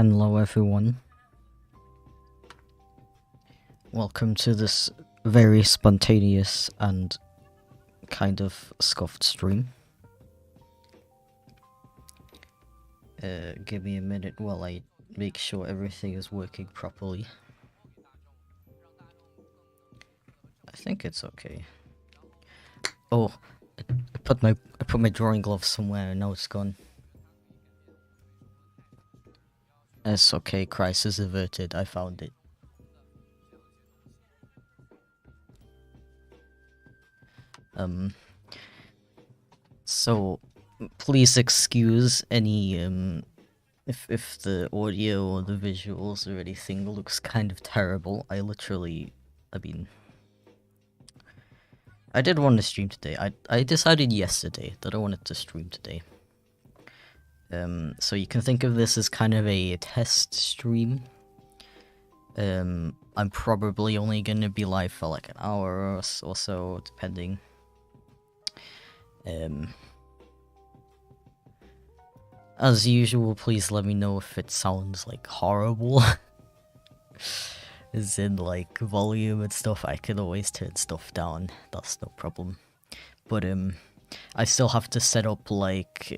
Hello everyone. Welcome to this very spontaneous and kind of scuffed stream. Give me a minute while I make sure everything is working properly. I think it's okay. Oh, I put my drawing glove somewhere and now it's gone. It's okay, crisis averted, I found it. So please excuse any if the audio or the visuals or anything looks kind of terrible. I mean, I did want to stream today. I decided yesterday that I wanted to stream today. So you can think of this as kind of a test stream. I'm probably only gonna be live for like an hour or so, depending. As usual, please let me know if it sounds like horrible. As in like volume and stuff. I can always turn stuff down, that's no problem. But I still have to set up like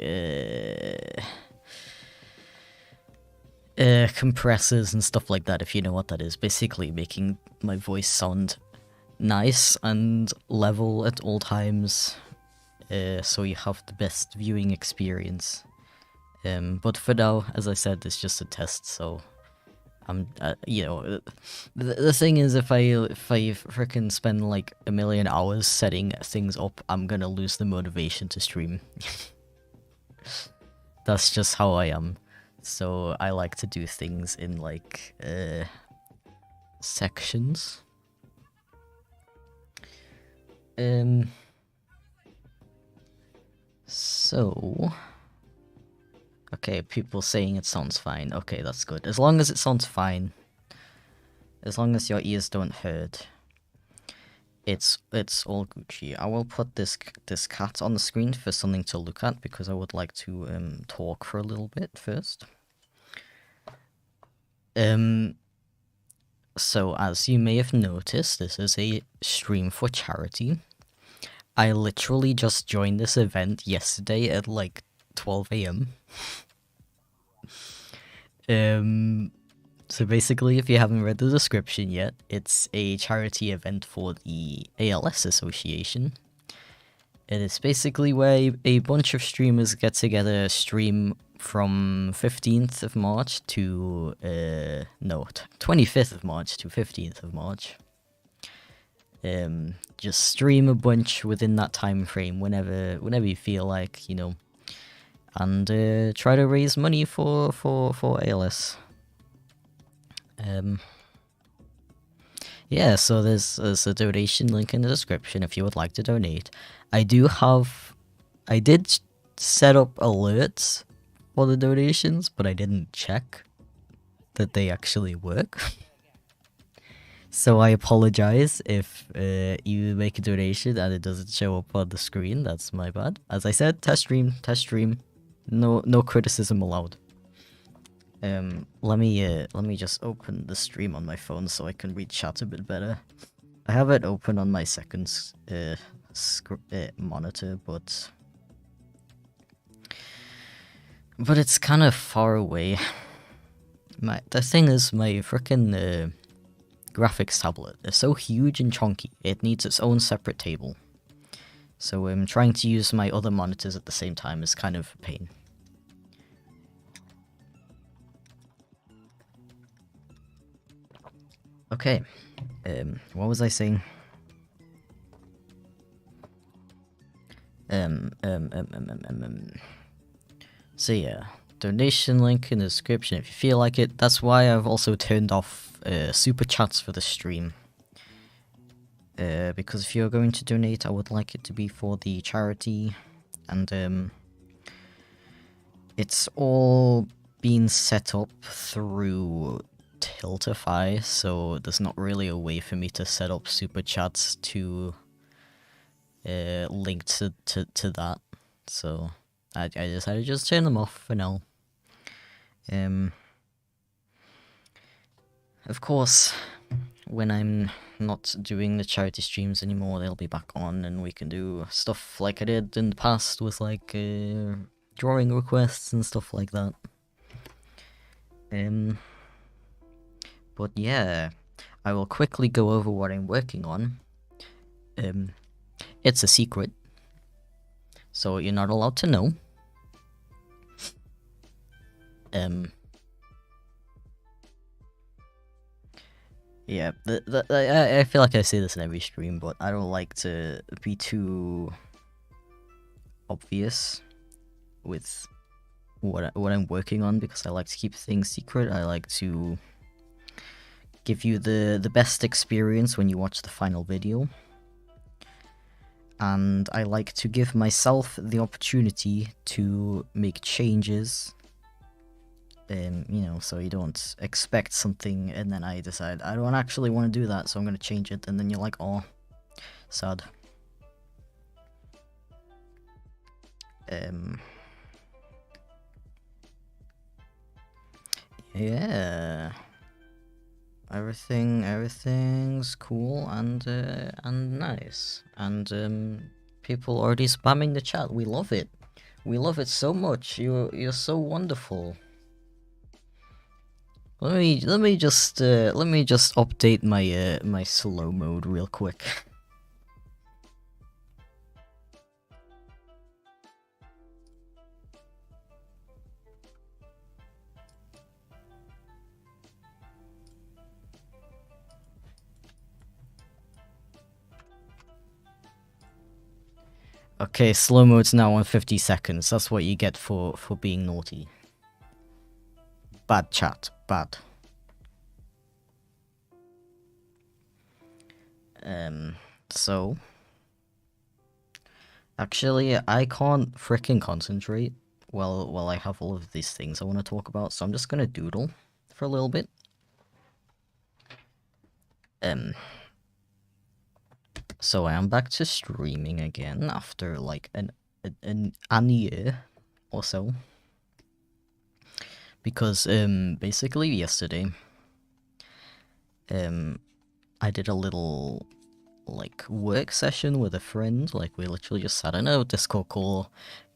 compressors and stuff like that, if you know what that is. Basically making my voice sound nice and level at all times, so you have the best viewing experience. But for now, as I said, it's just a test, so I'm, you know, the thing is, if I frickin' spend like a million hours setting things up, I'm gonna lose the motivation to stream. That's just how I am. So I like to do things in like sections. So okay, people saying it sounds fine. Okay, that's good. As long as it sounds fine, as long as your ears don't hurt, it's all Gucci. I will put this cat on the screen for something to look at, because I would like to talk for a little bit first. So as you may have noticed, this is a stream for charity. I literally just joined this event yesterday at like 12 AM. So basically, if you haven't read the description yet, it's a charity event for the ALS Association. It is basically where a bunch of streamers get together, stream from 15th of March to, 25th of March to 15th of March. Just stream a bunch within that time frame, whenever you feel like, you know, and try to raise money for ALS. Yeah, so there's a donation link in the description if you would like to donate. I did set up alerts for the donations, but I didn't check that they actually work. So I apologize if you make a donation and it doesn't show up on the screen. That's my bad. As I said, test stream. No criticism allowed. Let me just open the stream on my phone so I can read chat a bit better. I have it open on my second monitor, but it's kind of far away. The thing is, my frickin' graphics tablet is so huge and chunky, it needs its own separate table. So trying to use my other monitors at the same time is kind of a pain. Okay, what was I saying? So yeah, donation link in the description if you feel like it. That's why I've also turned off super chats for the stream. Because if you're going to donate, I would like it to be for the charity, and it's all been set up through Tiltify, so there's not really a way for me to set up super chats to link to that. So I decided to just turn them off for now. of course, when I'm not doing the charity streams anymore, they'll be back on, and we can do stuff like I did in the past with like drawing requests and stuff like that. But yeah, I will quickly go over what I'm working on. It's a secret, so you're not allowed to know. Yeah, I feel like I say this in every stream, but I don't like to be too obvious with what I'm working on, because I like to keep things secret. I like to give you the best experience when you watch the final video. And I like to give myself the opportunity to make changes. You know, so you don't expect something and then I decide I don't actually want to do that, so I'm going to change it, and then you're like, oh, sad. Yeah, everything's cool and nice, and people already spamming the chat. We love it. We love it so much. You're so wonderful. Let me just update my my slow mode real quick. Okay, slow mode's now on 50 seconds. That's what you get for being naughty. Bad chat, bad. So actually, I can't freaking concentrate while I have all of these things I want to talk about, so I'm just gonna doodle for a little bit. So I am back to streaming again after like an year or so, because basically yesterday I did a little like work session with a friend. Like we literally just sat in a Discord call,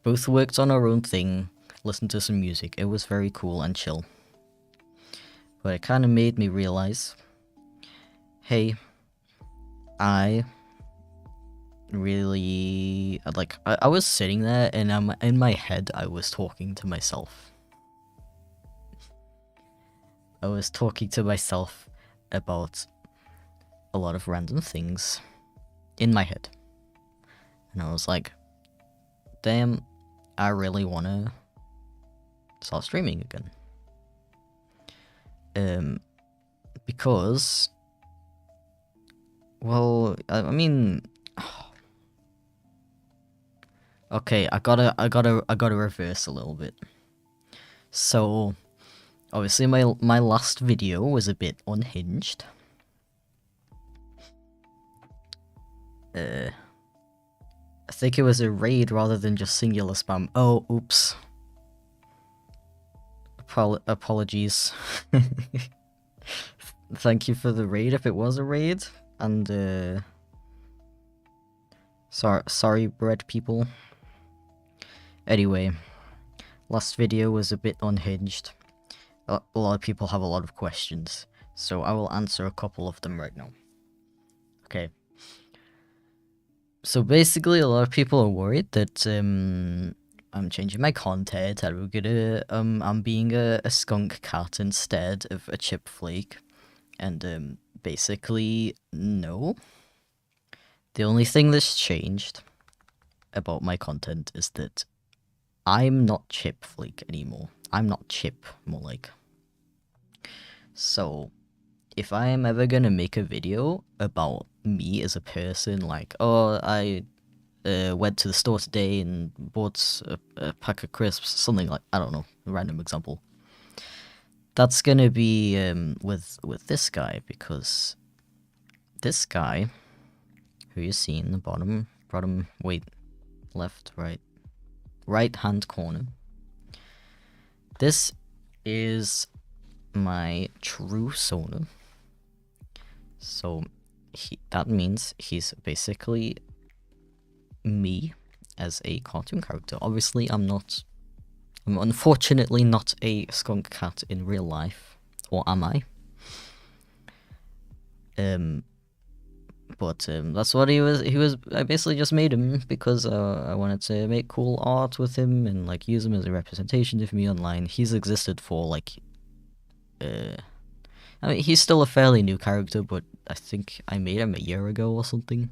both worked on our own thing, listened to some music. It was very cool and chill. But it kind of made me realize, hey, I really like I was sitting there and in my head I was talking to myself. I was talking to myself about a lot of random things in my head. And I was like, damn, I really want to start streaming again. Because, well, I mean, okay, I gotta reverse a little bit. So, obviously my last video was a bit unhinged. I think it was a raid rather than just singular spam. Oh, oops. Apologies. Thank you for the raid if it was a raid. And sorry bread people. Anyway, last video was a bit unhinged. A lot of people have a lot of questions, so I will answer a couple of them right now. Okay. So basically, a lot of people are worried that I'm changing my content. I'm being a skunk cat instead of a chip flake, and basically no. The only thing that's changed about my content is that I'm not chip flake anymore. I'm not chip, more like. So, if I am ever gonna make a video about me as a person, like, oh, I went to the store today and bought a pack of crisps, something like, I don't know, a random example. That's gonna be with this guy, because this guy, who you see in the bottom, wait, left, right hand corner. This is my true Sona. So that means he's basically me as a cartoon character. Obviously, I'm unfortunately not a skunk cat in real life, or am I? But that's what he was. I basically just made him because I wanted to make cool art with him and like use him as a representation of me online. He's existed for like, I mean, he's still a fairly new character, but I think I made him a year ago or something.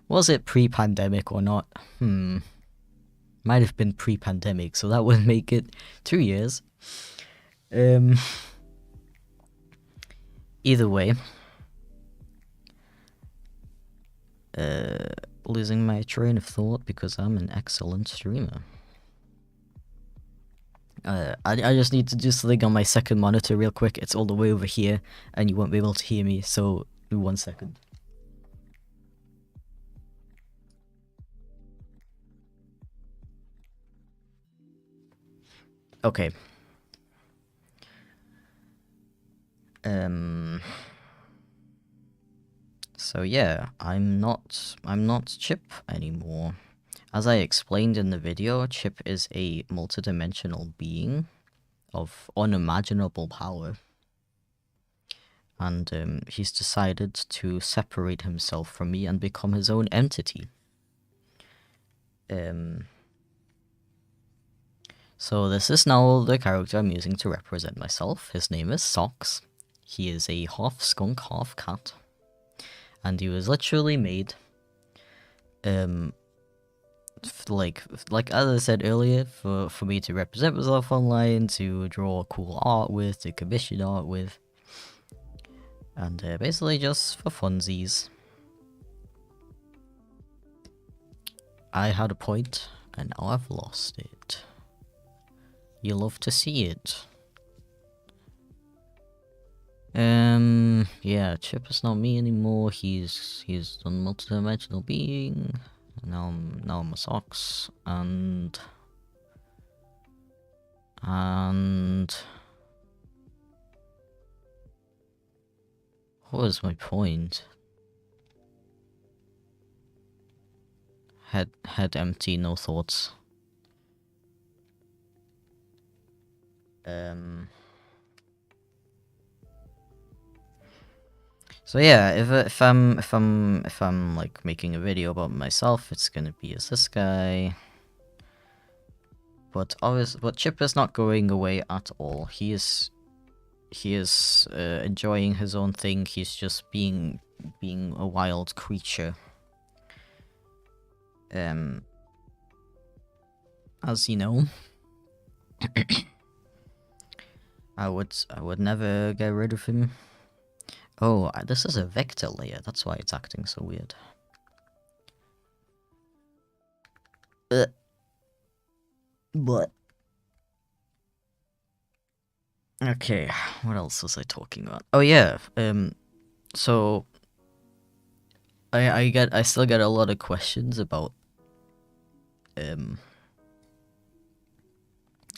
Was it pre-pandemic or not? Might have been pre-pandemic, so that would make it 2 years. Either way, losing my train of thought because I'm an excellent streamer. I just need to do something on my second monitor real quick. It's all the way over here, and you won't be able to hear me, so 1 second. Okay. So yeah, I'm not Chip anymore. As I explained in the video, Chip is a multidimensional being of unimaginable power. And he's decided to separate himself from me and become his own entity. So this is now the character I'm using to represent myself. His name is Socks. He is a half skunk, half cat. And he was literally made, like as I said earlier, for me to represent myself online, to draw cool art with, to commission art with. And basically just for funsies. I had a point, and now I've lost it. You love to see it. Yeah, Chip is not me anymore. He's a multi-dimensional being. Now I'm a Socks, and what was my point? Head empty, no thoughts. So yeah, if I'm like making a video about myself, it's gonna be as this guy. But Chip is not going away at all. He is enjoying his own thing. He's just being a wild creature. As you know, I would never get rid of him. Oh, this is a vector layer. That's why it's acting so weird. What? Okay, what else was I talking about? Oh yeah, so I still get a lot of questions about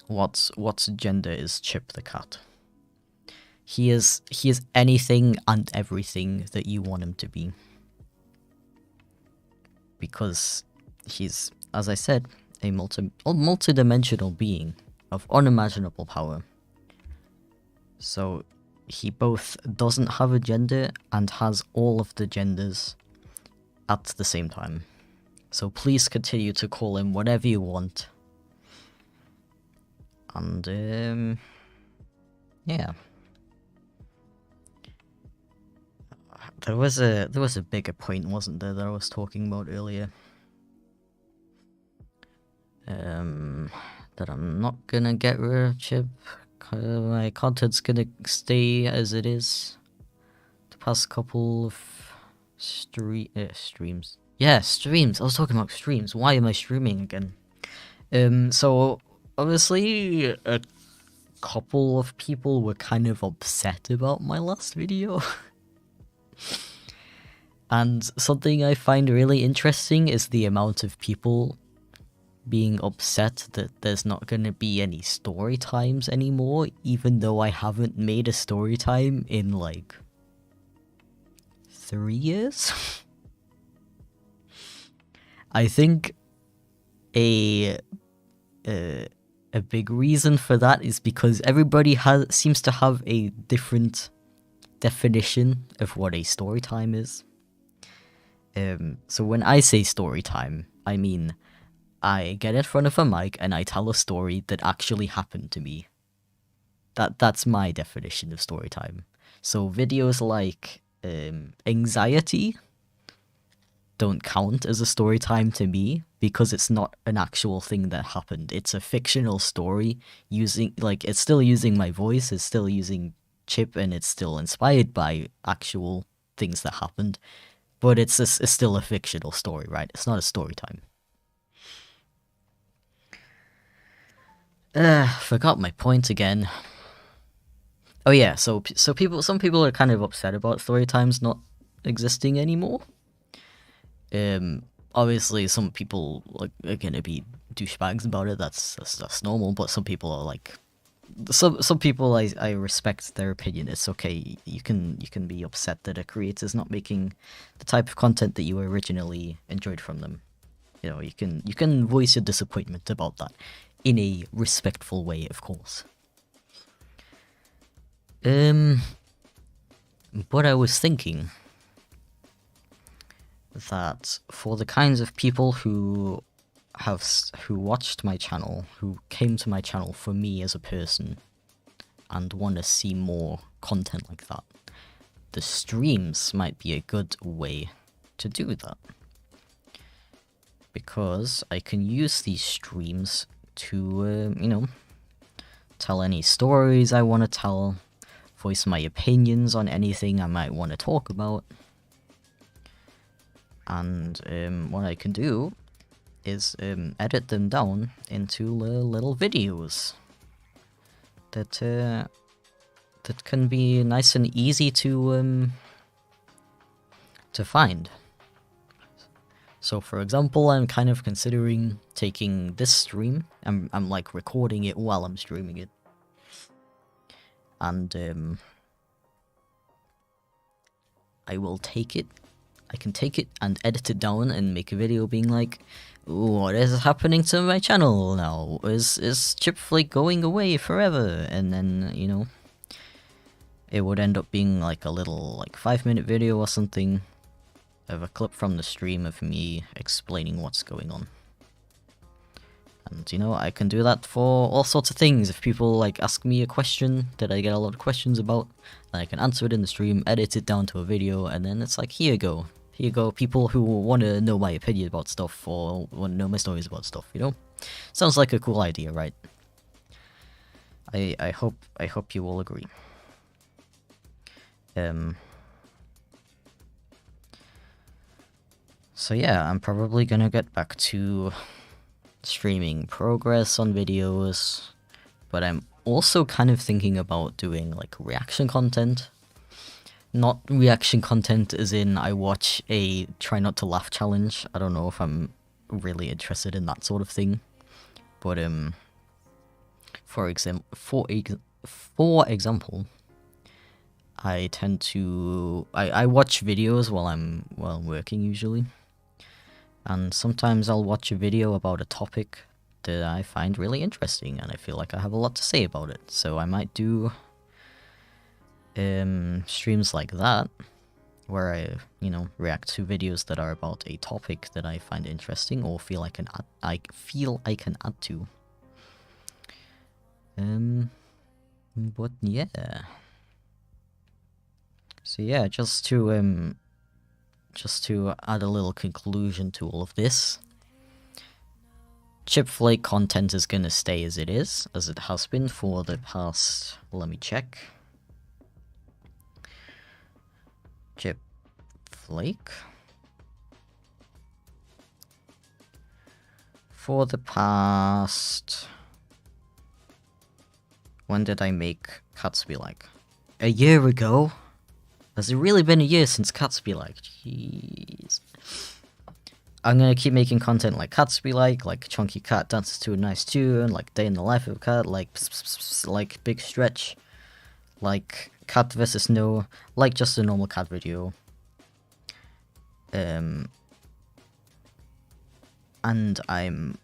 what's gender is Chip the cat. He is anything and everything that you want him to be. Because he's, as I said, a multi-dimensional being of unimaginable power. So he both doesn't have a gender and has all of the genders at the same time. So please continue to call him whatever you want. And yeah. There was a bigger point, wasn't there, that I was talking about earlier? That I'm not gonna get rid of Chip. My content's gonna stay as it is. The past couple of streams. Yeah, streams. I was talking about streams. Why am I streaming again? So obviously a couple of people were kind of upset about my last video. And something I find really interesting is the amount of people being upset that there's not going to be any story times anymore, even though I haven't made a story time in like 3 years. I think a big reason for that is because everybody seems to have a different definition of what a story time is. So when I say story time, I mean I get in front of a mic and I tell a story that actually happened to me. That's my definition of story time. So videos like anxiety don't count as a story time to me because it's not an actual thing that happened. It's a fictional story using, like, it's still using my voice, it's still using Chip, and it's still inspired by actual things that happened. But it's still a fictional story, right? It's not a story time. Forgot my point again. Oh yeah, so some people are kind of upset about story times not existing anymore. Obviously some people are gonna be douchebags about it. That's normal. But some people are like, some people I respect their opinion. It's okay. You can be upset that a creator's not making the type of content that you originally enjoyed from them. You know, you can voice your disappointment about that in a respectful way, of course. But I was thinking that for the kinds of people who watched my channel, who came to my channel for me as a person, and want to see more content like that, the streams might be a good way to do that. Because I can use these streams to, tell any stories I want to tell, voice my opinions on anything I might want to talk about. And what I can do is edit them down into little videos that can be nice and easy to find. So for example, I'm kind of considering taking this stream. I'm like recording it while I'm streaming it, and I will take it. I can take it and edit it down and make a video being like, what is happening to my channel now? Is Chip Flake going away forever? And then, it would end up being like a little 5-minute video or something of a clip from the stream of me explaining what's going on. And, I can do that for all sorts of things. If people ask me a question that I get a lot of questions about, then I can answer it in the stream, edit it down to a video, and then it's like, here you go, people who want to know my opinion about stuff or want to know my stories about stuff, Sounds like a cool idea, right? I hope you all agree. So yeah, I'm probably gonna get back to streaming progress on videos, but I'm also kind of thinking about doing reaction content. Not reaction content as in I watch a try not to laugh challenge. I don't know if I'm really interested in that sort of thing. But for example, I tend to I watch videos while I'm working usually. And sometimes I'll watch a video about a topic that I find really interesting and I feel like I have a lot to say about it. So I might do streams like that, where I, react to videos that are about a topic that I find interesting or feel I can add to. But yeah. So yeah, just to add a little conclusion to all of this, Chip Flake content is gonna stay as it is, as it has been for the past, let me check. Chip Flake. For the past... When did I make Cats Be Like? A year ago? Has it really been a year since Cats Be Like? Jeez. I'm gonna keep making content like Cats Be like Chunky Cat dances to a nice tune, like Day in the Life of a Cat, like Big Stretch, like Cat vs. No, like just a normal cat video. And I'm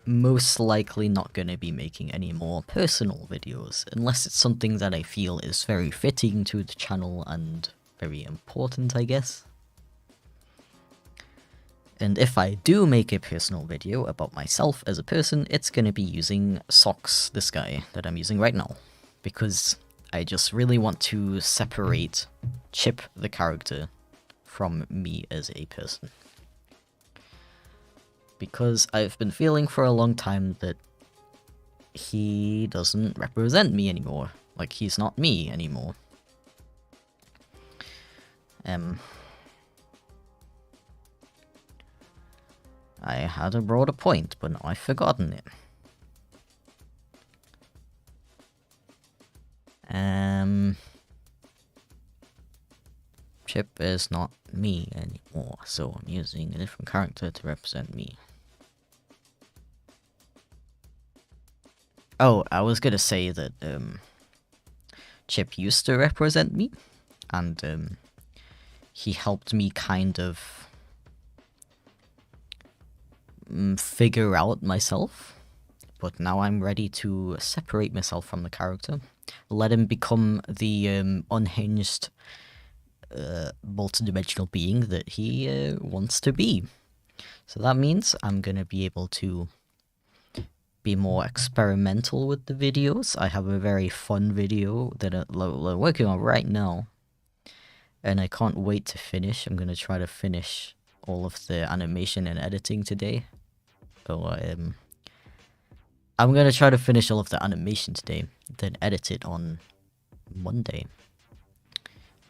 most likely not going to be making any more personal videos, unless it's something that I feel is very fitting to the channel and very important, I guess. And if I do make a personal video about myself as a person, it's going to be using Socks, this guy that I'm using right now, because I just really want to separate Chip the character from me as a person. Because I've been feeling for a long time that he doesn't represent me anymore. Like, he's not me anymore. I had a broader point, but now I've forgotten it. Chip is not me anymore, so I'm using a different character to represent me. Oh, I was gonna say that, Chip used to represent me, and, he helped me kind of figure out myself, but now I'm ready to separate myself from the character, let him become the, unhinged, multi-dimensional being that he, wants to be. So that means I'm gonna be able to be more experimental with the videos. I have a very fun video that I'm working on right now, and I can't wait to finish. I'm gonna try to finish all of the animation and editing today. I'm gonna try to finish all of the animation today, then edit it on Monday.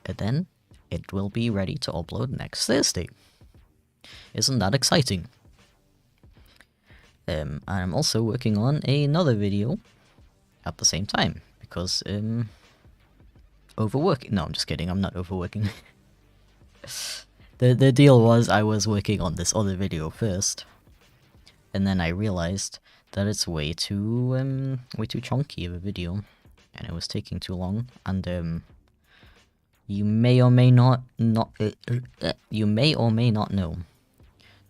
And then it will be ready to upload next Thursday. Isn't that exciting? I'm also working on another video at the same time, because, overworking. No, I'm just kidding, I'm not overworking. The deal was I was working on this other video first, and then I realized that it's way too chunky of a video, and it was taking too long, and, you may or may not know that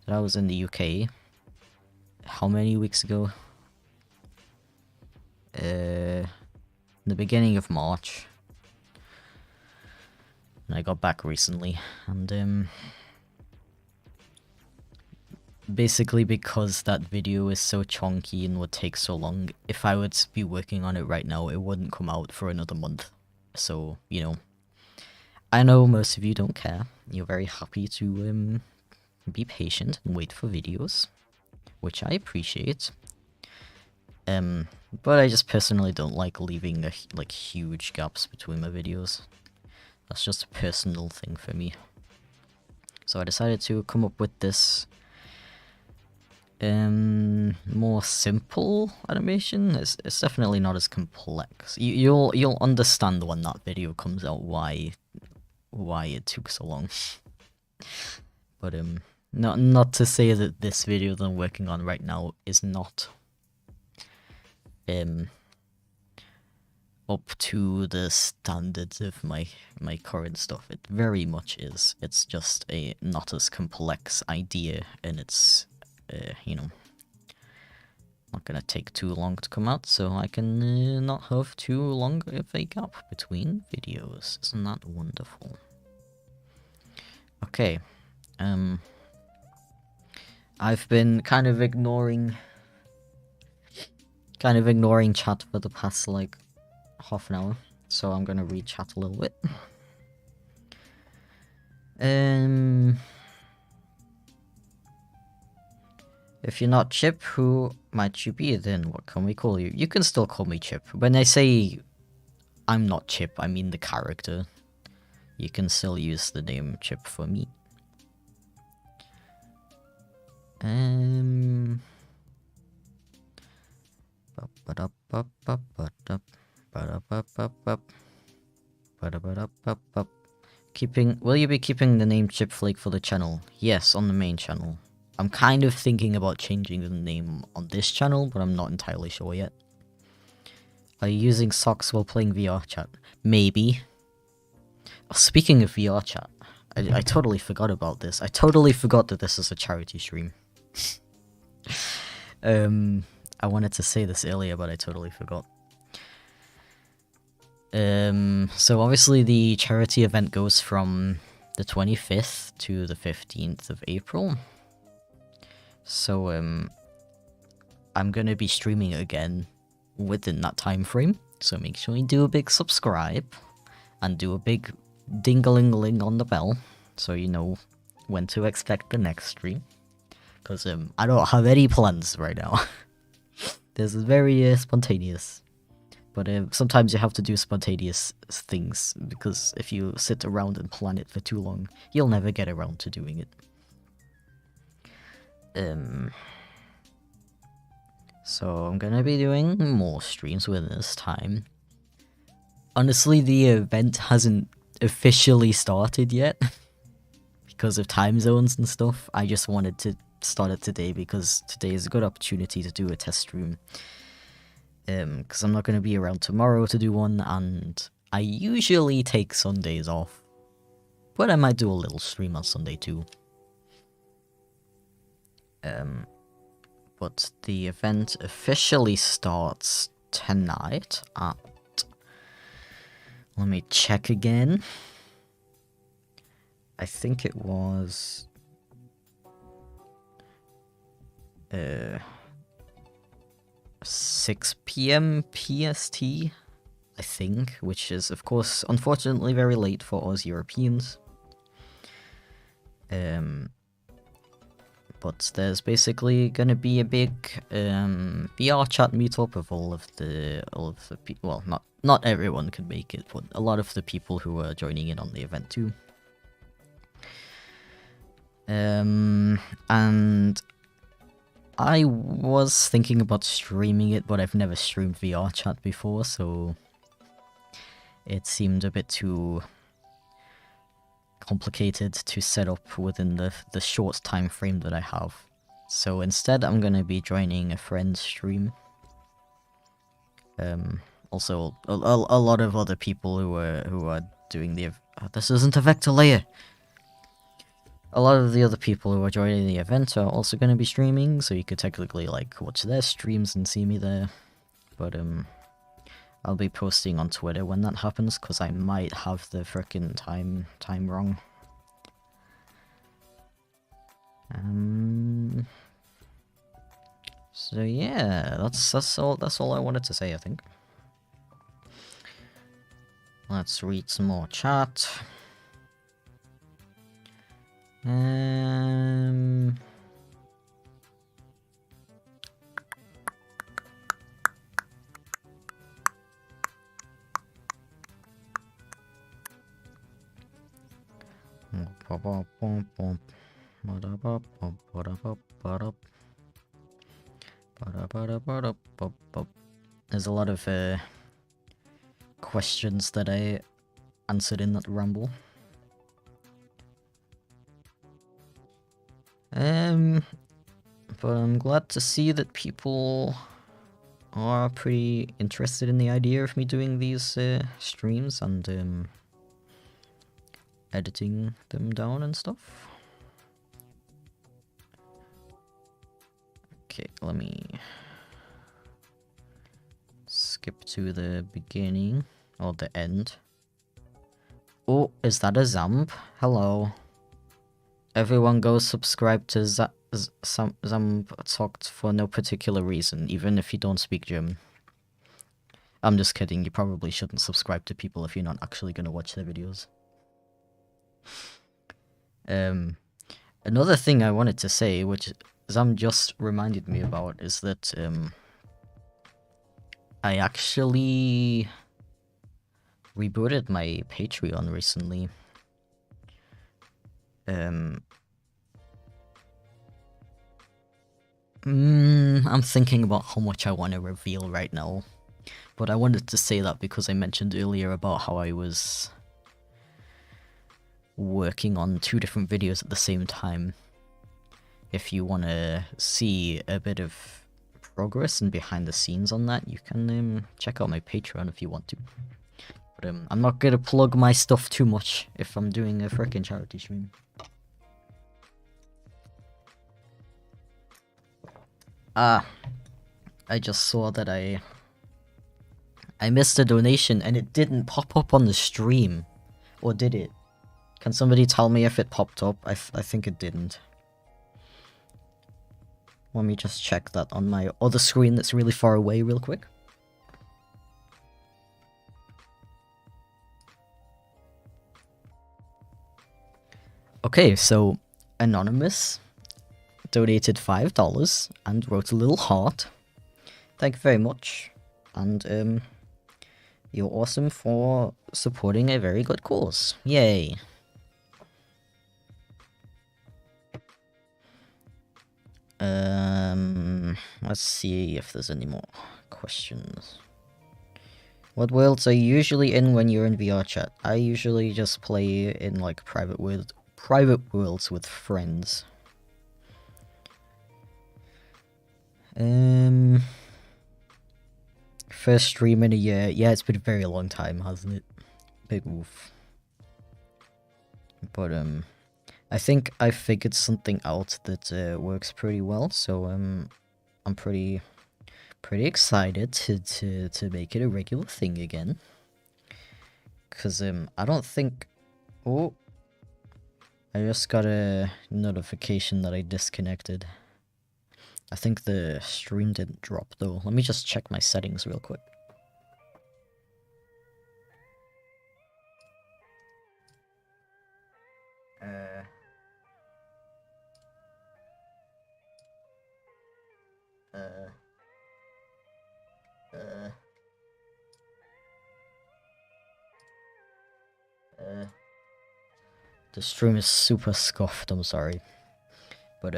I was in the UK. How many weeks ago? The beginning of March. And I got back recently, and basically because that video is so chunky and would take so long, if I would be working on it right now, it wouldn't come out for another month. So, you know, I know most of you don't care. You're very happy to be patient and wait for videos, which I appreciate. But I just personally don't like leaving like huge gaps between my videos. That's just a personal thing for me. So I decided to come up with this more simple animation. It's definitely not as complex. You'll understand when that video comes out why it took so long. But not to say that this video that I'm working on right now is not up to the standards of my current stuff. It very much is. It's just a not as complex idea, and it's you know, not gonna take too long to come out, so I can not have too long of a gap between videos. Isn't that wonderful? Okay, I've been kind of ignoring chat for the past like half an hour, so I'm gonna read chat a little bit. If you're not Chip, who might you be then? What can we call you? You can still call me Chip. When I say I'm not Chip, I mean the character. You can still use the name Chip for me. Will you be keeping the name Chip Flake for the channel? Yes, on the main channel. I'm kind of thinking about changing the name on this channel, but I'm not entirely sure yet. Are you using socks while playing VR chat? Maybe. Oh, speaking of VR chat, I totally forgot about this. I totally forgot that this is a charity stream. I wanted to say this earlier, but I totally forgot. So obviously the charity event goes from the 25th to the 15th of April. So, I'm gonna be streaming again within that time frame. So make sure you do a big subscribe and do a big ding-a-ling-a-ling on the bell so you know when to expect the next stream. Because I don't have any plans right now. This is very spontaneous. But sometimes you have to do spontaneous things, because if you sit around and plan it for too long, you'll never get around to doing it. So I'm gonna be doing more streams within this time. Honestly, the event hasn't officially started yet because of time zones and stuff. I just wanted to start it today because today is a good opportunity to do a test stream. Because I'm not going to be around tomorrow to do one, and I usually take Sundays off. But I might do a little stream on Sunday too. But the event officially starts tonight at... Let me check again. I think it was... 6 PM PST, I think, which is, of course, unfortunately very late for us Europeans. But there's basically gonna be a big VR chat meetup of all of the people. Well, not everyone could make it, but a lot of the people who are joining in on the event too. And I was thinking about streaming it, but I've never streamed VR chat before, so it seemed a bit too complicated to set up within the short time frame that I have. So instead, I'm gonna be joining a friend's stream. Also, a lot of other people who are doing the... this isn't a vector layer! A lot of the other people who are joining the event are also going to be streaming, so you could technically, like, watch their streams and see me there. But, I'll be posting on Twitter when that happens, because I might have the frickin' time wrong. So yeah, that's all I wanted to say, I think. Let's read some more chat. There's a lot of questions that I answered in that ramble. But I'm glad to see that people are pretty interested in the idea of me doing these streams and editing them down and stuff. Okay, let me skip to the beginning or the end. Oh, is that a Zamb? Hello. Everyone go subscribe to Zamb Talked for no particular reason, even if you don't speak German. I'm just kidding, you probably shouldn't subscribe to people if you're not actually going to watch their videos. Another thing I wanted to say, which Zam just reminded me about, is that I actually rebooted my Patreon recently. I'm thinking about how much I want to reveal right now, but I wanted to say that because I mentioned earlier about how I was working on 2 different videos at the same time. If you want to see a bit of progress and behind the scenes on that, you can check out my Patreon if you want to. But I'm not gonna plug my stuff too much if I'm doing a frickin' charity stream. Ah, I just saw that I missed a donation and it didn't pop up on the stream. Or did it? Can somebody tell me if it popped up? I think it didn't. Let me just check that on my other screen that's really far away real quick. Okay, so Anonymous donated $5 and wrote a little heart. Thank you very much. And you're awesome for supporting a very good cause. Yay. Let's see if there's any more questions. What worlds are you usually in when you're in VR chat? I usually just play in like private worlds with friends. First stream in a year. Yeah, it's been a very long time, hasn't it? Big woof. But I think I figured something out that works pretty well, so I'm pretty excited to make it a regular thing again. Cause I don't think. Oh, I just got a notification that I disconnected. I think the stream didn't drop though. Let me just check my settings real quick. The stream is super scuffed, I'm sorry. But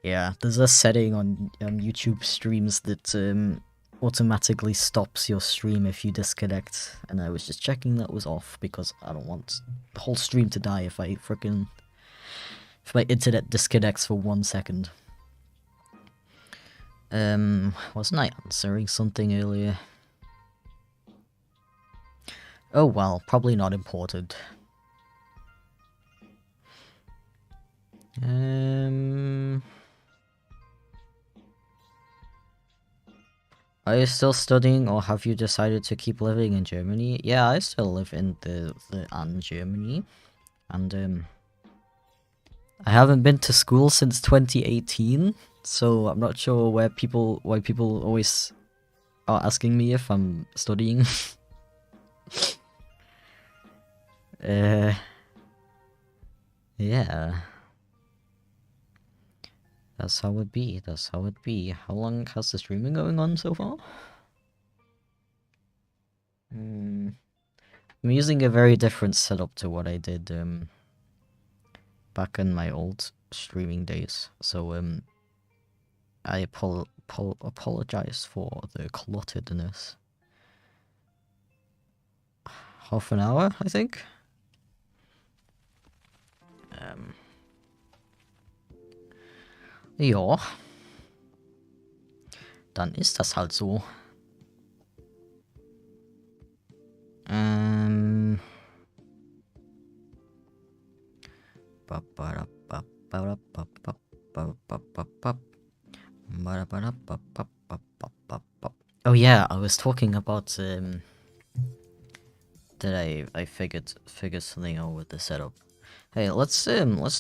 yeah, there's a setting on YouTube streams that automatically stops your stream if you disconnect, and I was just checking that was off because I don't want the whole stream to die if my internet disconnects for 1 second. Wasn't I answering something earlier? Oh well, probably not important. Are you still studying, or have you decided to keep living in Germany? Yeah, I still live in the Germany, and I haven't been to school since 2018, so I'm not sure why people always are asking me if I'm studying. Yeah. That's how it be, that's how it be. How long has the streaming going on so far? I'm using a very different setup to what I did back in my old streaming days, so I apologize for the clutteredness. Half an hour, I think? Ja. Dann ist das halt so. Oh yeah, I was talking about that I figured something out with the setup. Hey, let's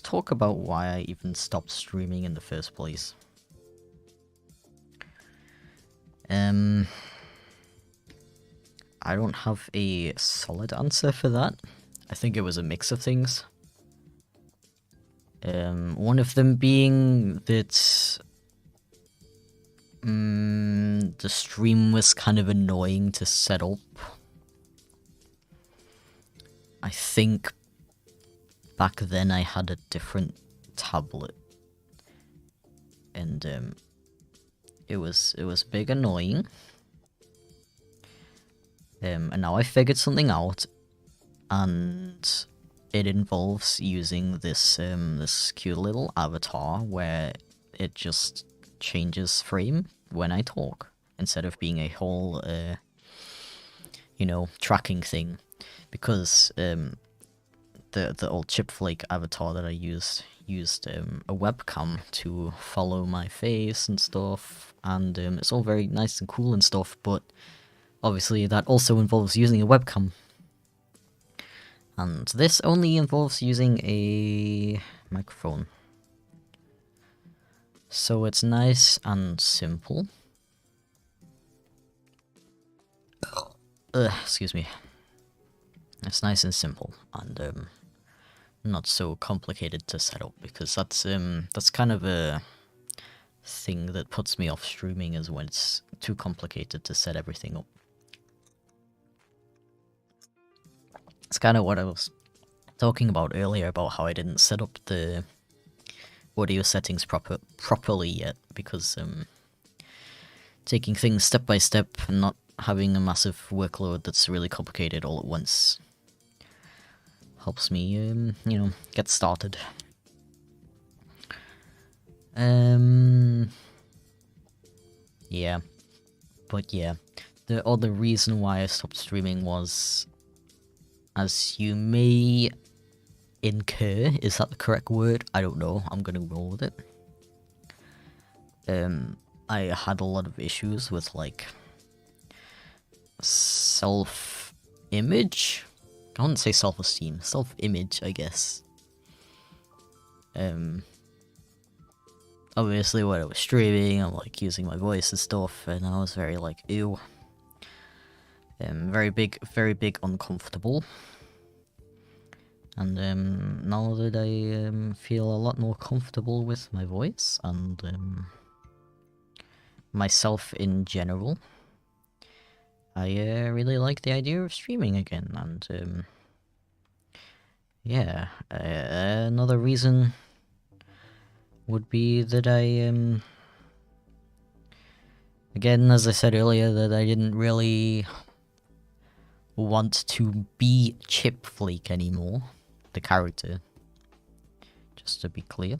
talk about why I even stopped streaming in the first place. I don't have a solid answer for that. I think it was a mix of things. One of them being that the stream was kind of annoying to set up. I think back then I had a different tablet, and it was big annoying. And now I figured something out, and it involves using this this cute little avatar where it just changes frame when I talk, instead of being a whole you know, tracking thing, because the old Chipflake avatar that I used a webcam to follow my face and stuff, and it's all very nice and cool and stuff, but obviously that also involves using a webcam. And this only involves using a microphone. So it's nice and simple. Excuse me. It's nice and simple, and not so complicated to set up, because that's kind of a thing that puts me off streaming, is when it's too complicated to set everything up. It's kind of what I was talking about earlier, about how I didn't set up the audio settings properly yet, because taking things step by step and not having a massive workload that's really complicated all at once helps me, you know, get started. Yeah. But yeah, the other reason why I stopped streaming was, as you may incur, is that the correct word? I don't know, I'm gonna roll with it. I had a lot of issues with, like, self-image? I wouldn't say self-esteem, self-image, I guess. Obviously when I was streaming, I'm like using my voice and stuff, and I was very like, ew. Very big uncomfortable. And now that I feel a lot more comfortable with my voice and myself in general, I really like the idea of streaming again. And yeah, another reason would be that I again, as I said earlier, that I didn't really want to be Chipflake anymore, the character, just to be clear.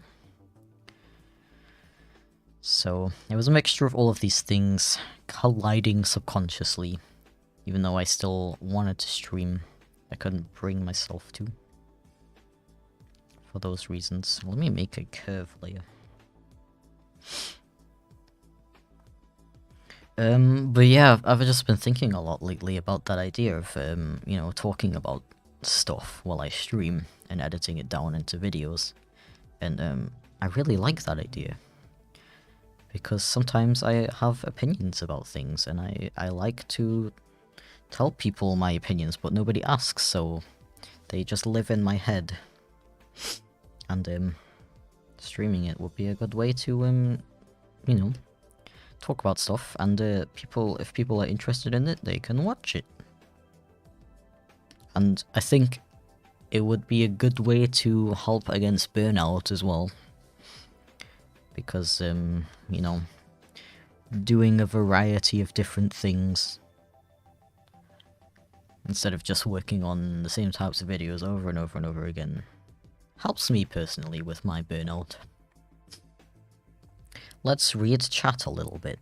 So it was a mixture of all of these things colliding subconsciously. Even though I still wanted to stream, I couldn't bring myself to, for those reasons. Let me make a curve layer. But yeah, I've just been thinking a lot lately about that idea of, you know, talking about stuff while I stream and editing it down into videos. And I really like that idea, because sometimes I have opinions about things, and I like to tell people my opinions, but nobody asks, so they just live in my head. And streaming it would be a good way to, you know, talk about stuff, and if people are interested in it, they can watch it. And I think it would be a good way to help against burnout as well, because you know, doing a variety of different things instead of just working on the same types of videos over and over and over again helps me personally with my burnout. Let's read chat a little bit.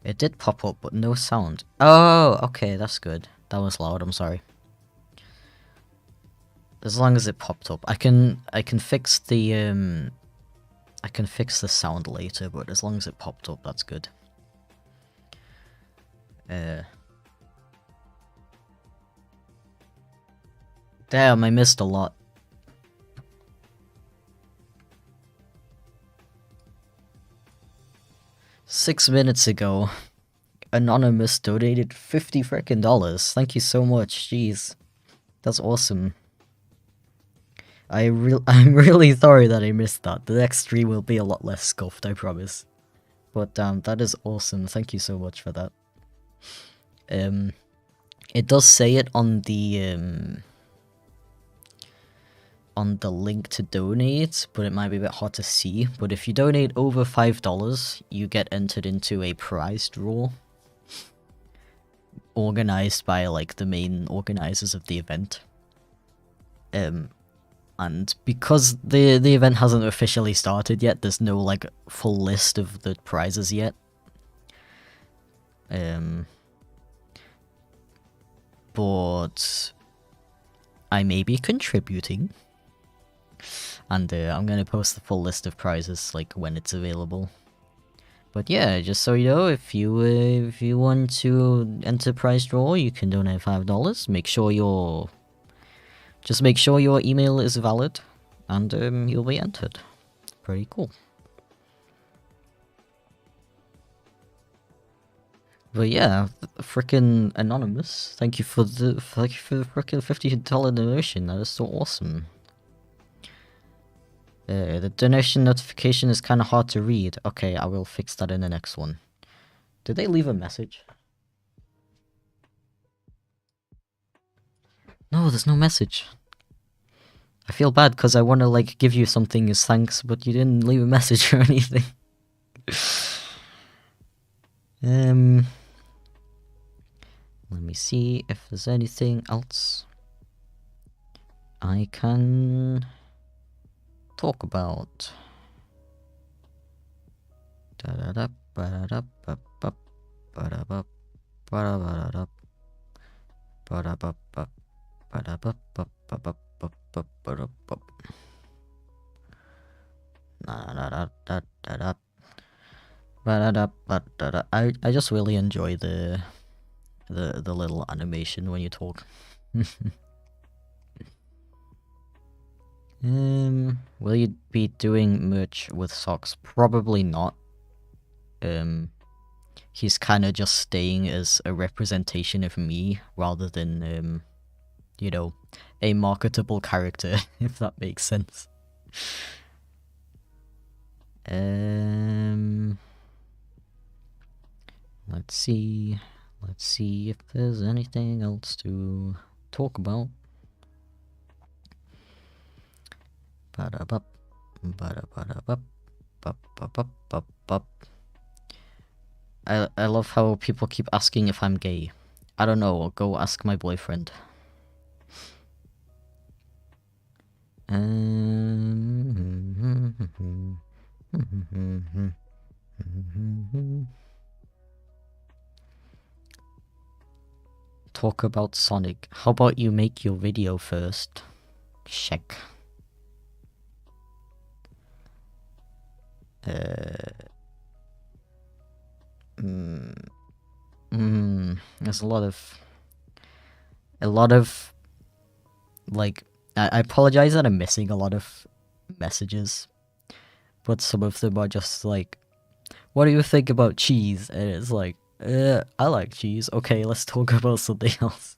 It did pop up, but no sound. Oh, okay, that's good. That was loud, I'm sorry. As long as it popped up. I can fix the I can fix the sound later, but as long as it popped up, that's good. Damn, I missed a lot. $6 minutes ago, Anonymous donated $50 frickin' dollars. Thank you so much, jeez. That's awesome. I'm really sorry that I missed that. The next stream will be a lot less scuffed, I promise. But that is awesome. Thank you so much for that. It does say it on the link to donate, but it might be a bit hard to see. But if you donate over $5, you get entered into a prize draw organized by, like, the main organizers of the event. And because the event hasn't officially started yet, there's no, like, full list of the prizes yet. But I may be contributing, and I'm gonna post the full list of prizes like when it's available. But yeah, just so you know, if you want to enter prize draw, you can donate $5. Make sure your email is valid, and you'll be entered. Pretty cool. But yeah, freaking anonymous. Thank you for the freaking $50 donation. That is so awesome. The donation notification is kind of hard to read. Okay, I will fix that in the next one. Did they leave a message? No, there's no message. I feel bad because I want to like give you something as thanks, but you didn't leave a message or anything. Let me see if there's anything else I can talk about. I just really enjoy the little animation when you talk. Will you be doing merch with socks? Probably not. He's kind of just staying as a representation of me rather than you know, a marketable character, if that makes sense. Let's see if there's anything else to talk about. I love how people keep asking if I'm gay. I don't know, I'll go ask my boyfriend. Talk about Sonic. How about you make your video first? Check. There's a lot of like I apologize that I'm missing a lot of messages, but some of them are just like, what do you think about cheese? And it's like, I like cheese. Okay, let's talk about something else.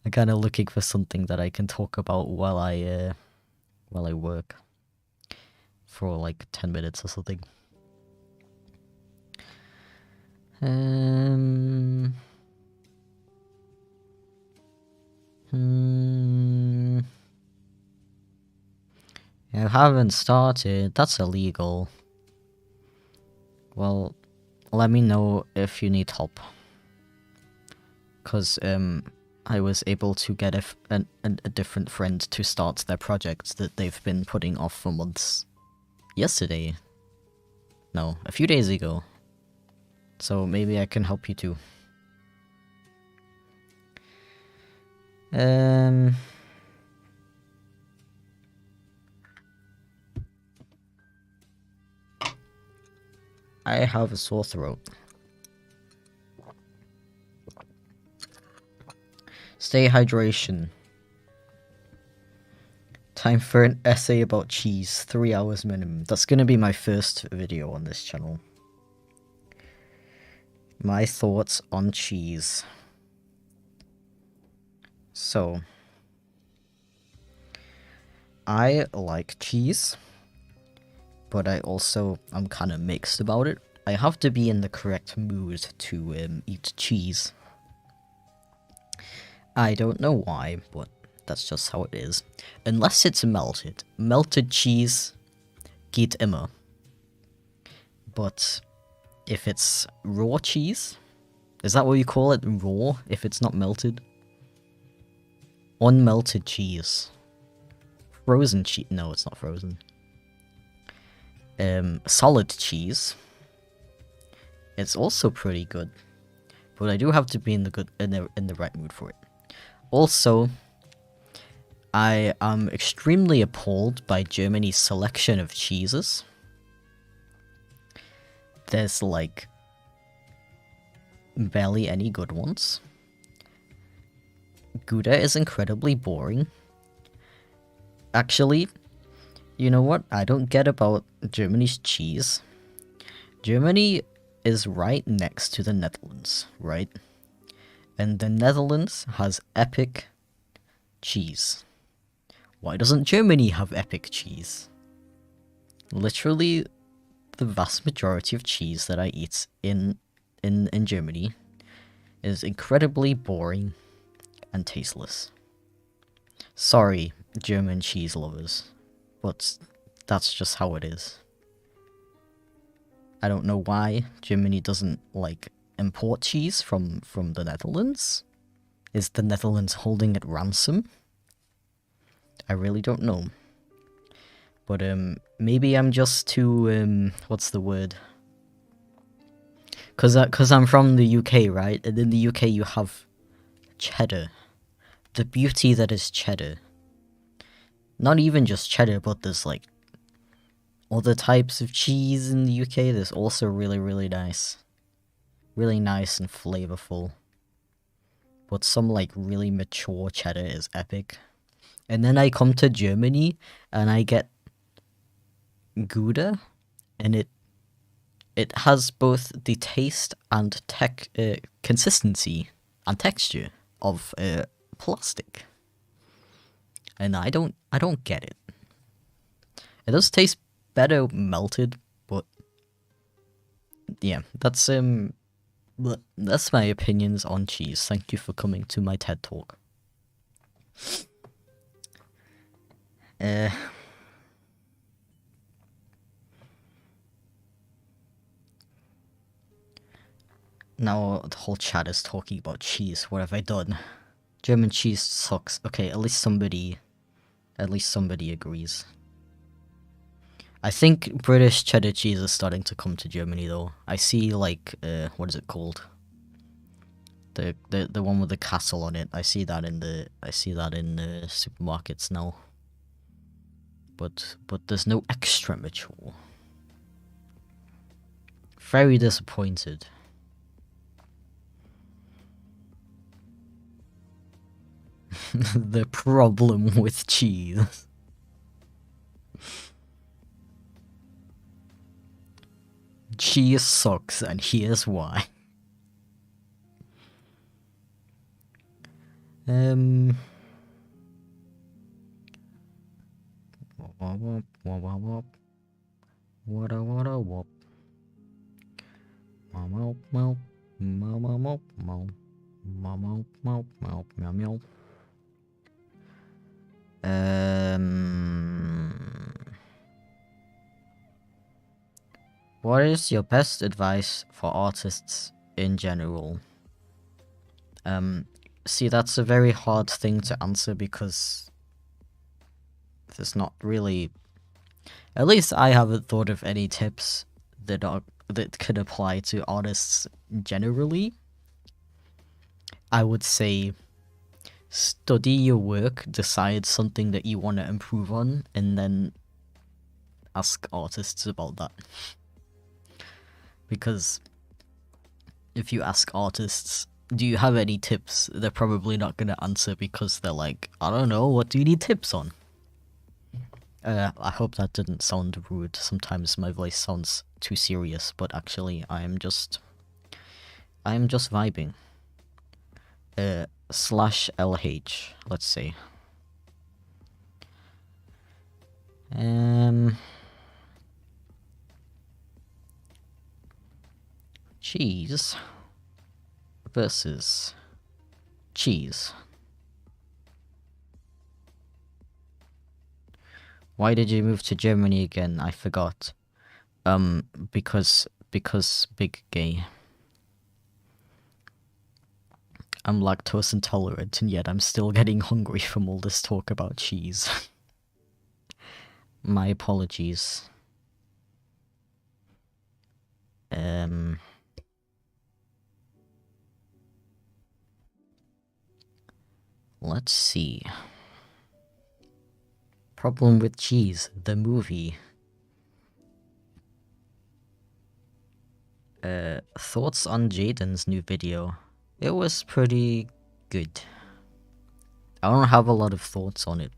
I'm kind of looking for something that I can talk about while I work for like 10 minutes or something. You haven't started. That's illegal. Well, let me know if you need help. Because I was able to get a different friend to start their project that they've been putting off for months. Yesterday. No, a few days ago. So maybe I can help you too. I have a sore throat. Stay hydration. Time for an essay about cheese. 3 hours minimum. That's gonna be my first video on this channel. My thoughts on cheese. So, I like cheese, but I also am kind of mixed about it. I have to be in the correct mood to eat cheese. I don't know why, but that's just how it is. Unless it's melted. Melted cheese geht immer. But if it's raw cheese, is that what you call it? Raw, if it's not melted? Unmelted cheese. Frozen cheese. No, it's not frozen. Solid cheese It's also pretty good, but I do have to be in the right mood for it. Also, I am extremely appalled by Germany's selection of cheeses. There's like barely any good ones. Gouda is incredibly boring. Actually, you know what I don't get about Germany's cheese? Germany is right next to the Netherlands, right? And the Netherlands has epic cheese. Why doesn't Germany have epic cheese? Literally, the vast majority of cheese that I eat in Germany is incredibly boring and tasteless. Sorry, German cheese lovers, but that's just how it is. I don't know why Germany doesn't like import cheese from the Netherlands. Is the Netherlands holding it ransom? I really don't know. But maybe I'm just too what's the word? Cause I'm from the UK, right? And in the UK you have cheddar. The beauty that is cheddar. Not even just cheddar, but there's like other types of cheese in the UK. That's also really, really nice. Really nice and flavorful. But some like really mature cheddar is epic. And then I come to Germany and I get Gouda, and it has both the taste and consistency and texture of plastic, and I don't get it. It does taste better melted, but yeah, that's my opinions on cheese. Thank you for coming to my TED talk. Now the whole chat is talking about cheese. What have I done? German cheese sucks. Okay, at least somebody agrees. I think British cheddar cheese is starting to come to Germany though. I see like what is it called? The one with the castle on it. I see that in the supermarkets now. But there's no extra mature. Very disappointed. The problem with cheese. Cheese sucks, and here's why. What is your best advice for artists in general? See, that's a very hard thing to answer because there's not really... At least I haven't thought of any tips that can apply to artists generally. I would say study your work, decide something that you want to improve on, and then ask artists about that. Because if you ask artists, do you have any tips? They're probably not going to answer because they're like, I don't know, what do you need tips on? I hope that didn't sound rude. Sometimes my voice sounds too serious, but actually I am just vibing. /LH, let's see. Cheese versus cheese. Why did you move to Germany again? I forgot. Because big gay. I'm lactose intolerant, and yet I'm still getting hungry from all this talk about cheese. My apologies. Let's see. Problem with Cheese, the movie. Thoughts on Jaden's new video. It was pretty good. I don't have a lot of thoughts on it.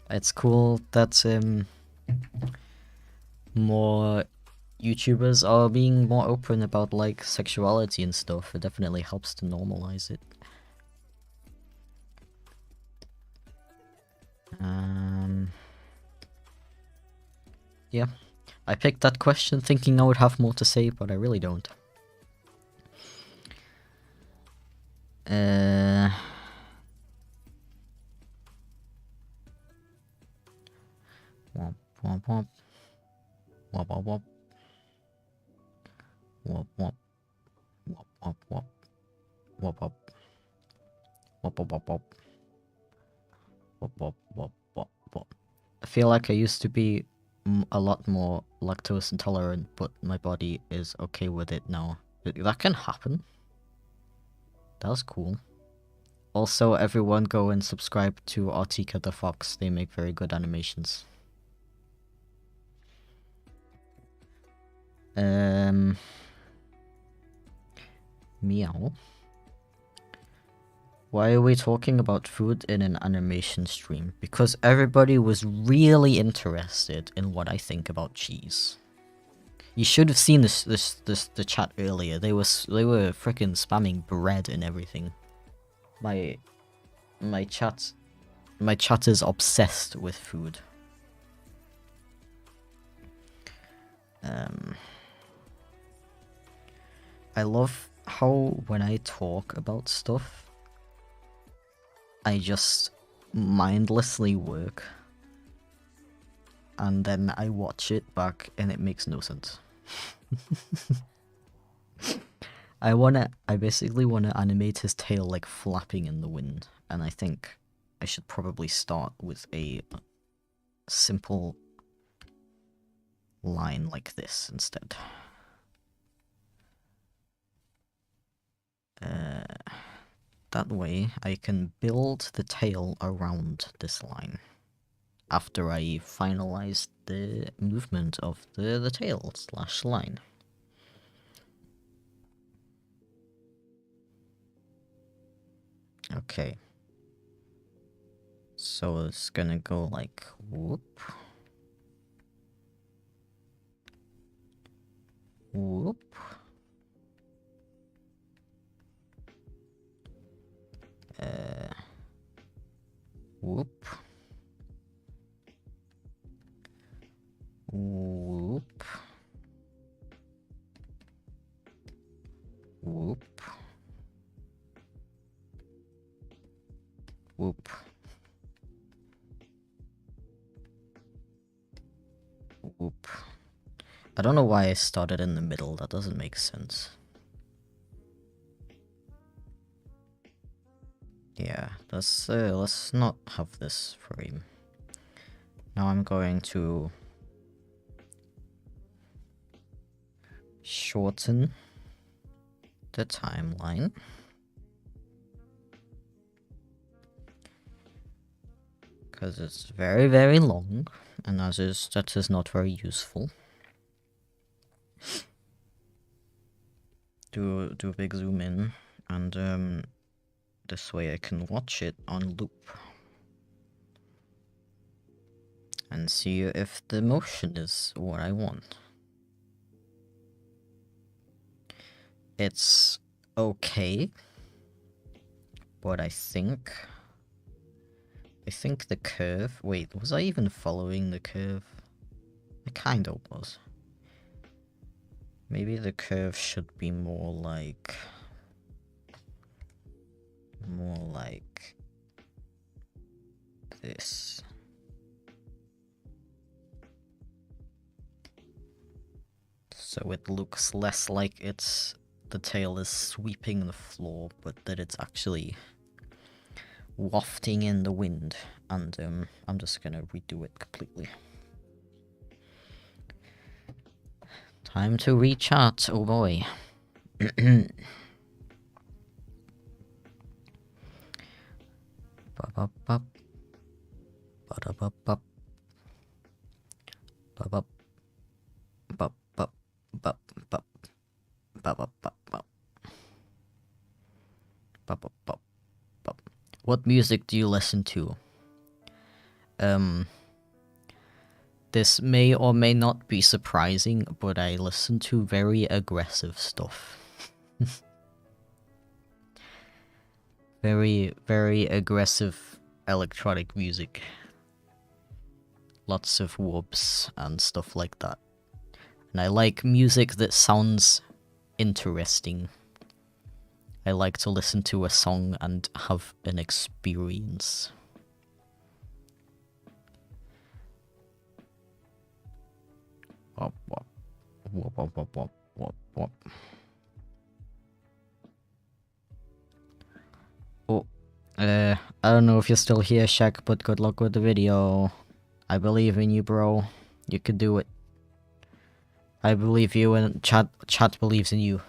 It's cool that more YouTubers are being more open about like sexuality and stuff. It definitely helps to normalize it. Yeah. I picked that question thinking I would have more to say, but I really don't. Womp womp womp. Womp womp womp. Womp womp. Womp womp womp. Womp womp. Womp womp womp womp. Womp womp womp womp womp. I feel like I used to be a lot more lactose intolerant, but my body is okay with it now. That can happen. That was cool. Also, everyone go and subscribe to Artika the Fox. They make very good animations. Meow. Why are we talking about food in an animation stream? Because everybody was really interested in what I think about cheese. You should have seen the chat earlier. They were freaking spamming bread and everything. My chat is obsessed with food. I love how when I talk about stuff, I just mindlessly work, and then I watch it back and it makes no sense. I basically wanna animate his tail like flapping in the wind, and I think I should probably start with a simple line like this instead. That way I can build the tail around this line after I finalize the movement of the tail / line. Okay. So it's gonna go like whoop. Whoop. Whoop. Whoop. Whoop. Whoop. Whoop. I don't know why I started in the middle, that doesn't make sense. Yeah, let's not have this frame. Now I'm going to shorten the timeline. Because it's very, very long, and that is not very useful. Do a big zoom in, and this way I can watch it on loop. And see if the motion is what I want. It's okay, but I think the curve... Wait, was I even following the curve? I kinda was. Maybe the curve should be more like this. So it looks less like the tail is sweeping the floor, but that it's actually wafting in the wind. And I'm just gonna redo it completely. Time to rechat, oh boy. Ba-ba-bop. Ba-da-bop-bop. Ba-bop. Bop-bop. Bop-bop. Ba-bop-bop-bop. Bop-bop-bop. Bop. What music do you listen to? This may or may not be surprising, but I listen to very aggressive stuff. Very, very aggressive electronic music. Lots of whoops and stuff like that. And I like music that sounds interesting. I like to listen to a song and have an experience. Wop, wop. Wop, wop, wop, wop, wop, wop. Oh, I don't know if you're still here, Shaq, but good luck with the video. I believe in you, bro. You can do it. I believe you, and chat believes in you.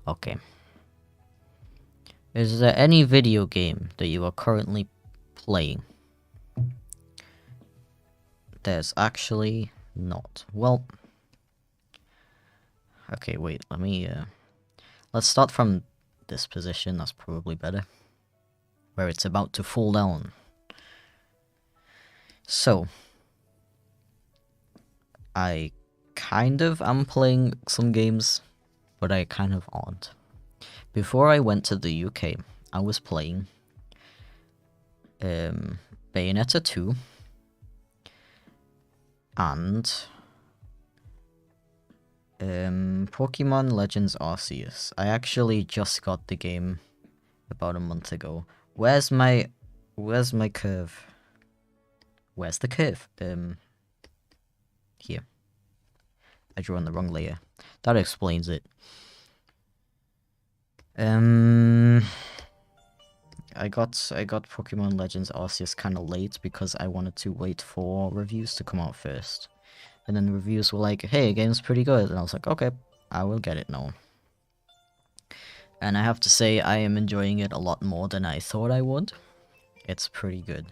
Okay. Is there any video game that you are currently playing? There's actually not. Well, okay, wait, let me, let's start from this position, that's probably better. Where it's about to fall down. So, I kind of am playing some games, but I kind of aren't. Before I went to the UK, I was playing Bayonetta 2 and Pokemon Legends Arceus. I actually just got the game about a month ago. Where's my curve? Where's the curve? Here. I drew on the wrong layer. That explains it. I got Pokemon Legends Arceus kind of late because I wanted to wait for reviews to come out first. And then the reviews were like, hey, game's pretty good. And I was like, okay, I will get it now. And I have to say, I am enjoying it a lot more than I thought I would. It's pretty good.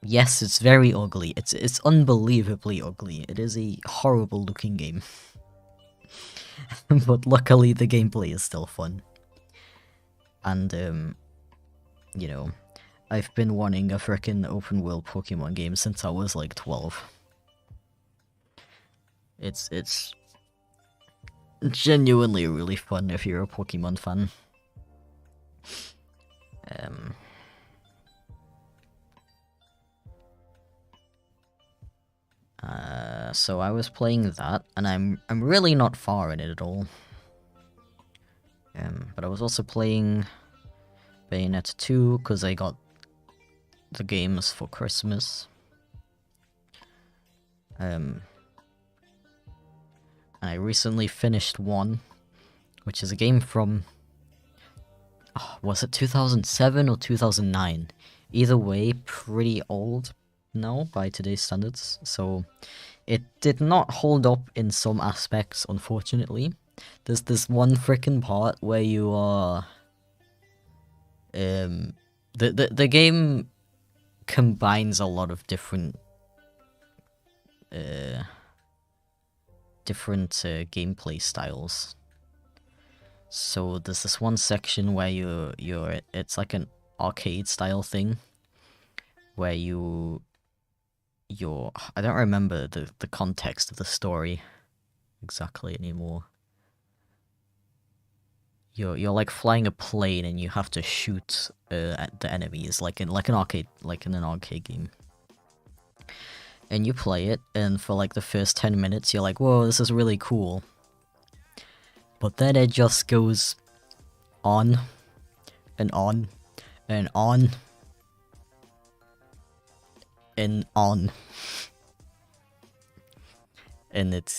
Yes, it's very ugly. It's unbelievably ugly. It is a horrible looking game. But luckily the gameplay is still fun. And, you know, I've been wanting a frickin' open world Pokemon game since I was like 12. It's genuinely really fun if you're a Pokemon fan. So I was playing that, and I'm really not far in it at all. But I was also playing Bayonetta 2 because I got the games for Christmas. And I recently finished one, which is a game from, was it 2007 or 2009? Either way, pretty old now by today's standards, so it did not hold up in some aspects, unfortunately. There's this one frickin' part where you are... The game combines a lot of different gameplay styles. So there's this one section where it's like an arcade style thing where I don't remember the context of the story exactly anymore. You're like flying a plane and you have to shoot at the enemies like in an arcade game. And you play it, and for like the first 10 minutes you're like, whoa, this is really cool. But then it just goes on and on and on and on. And it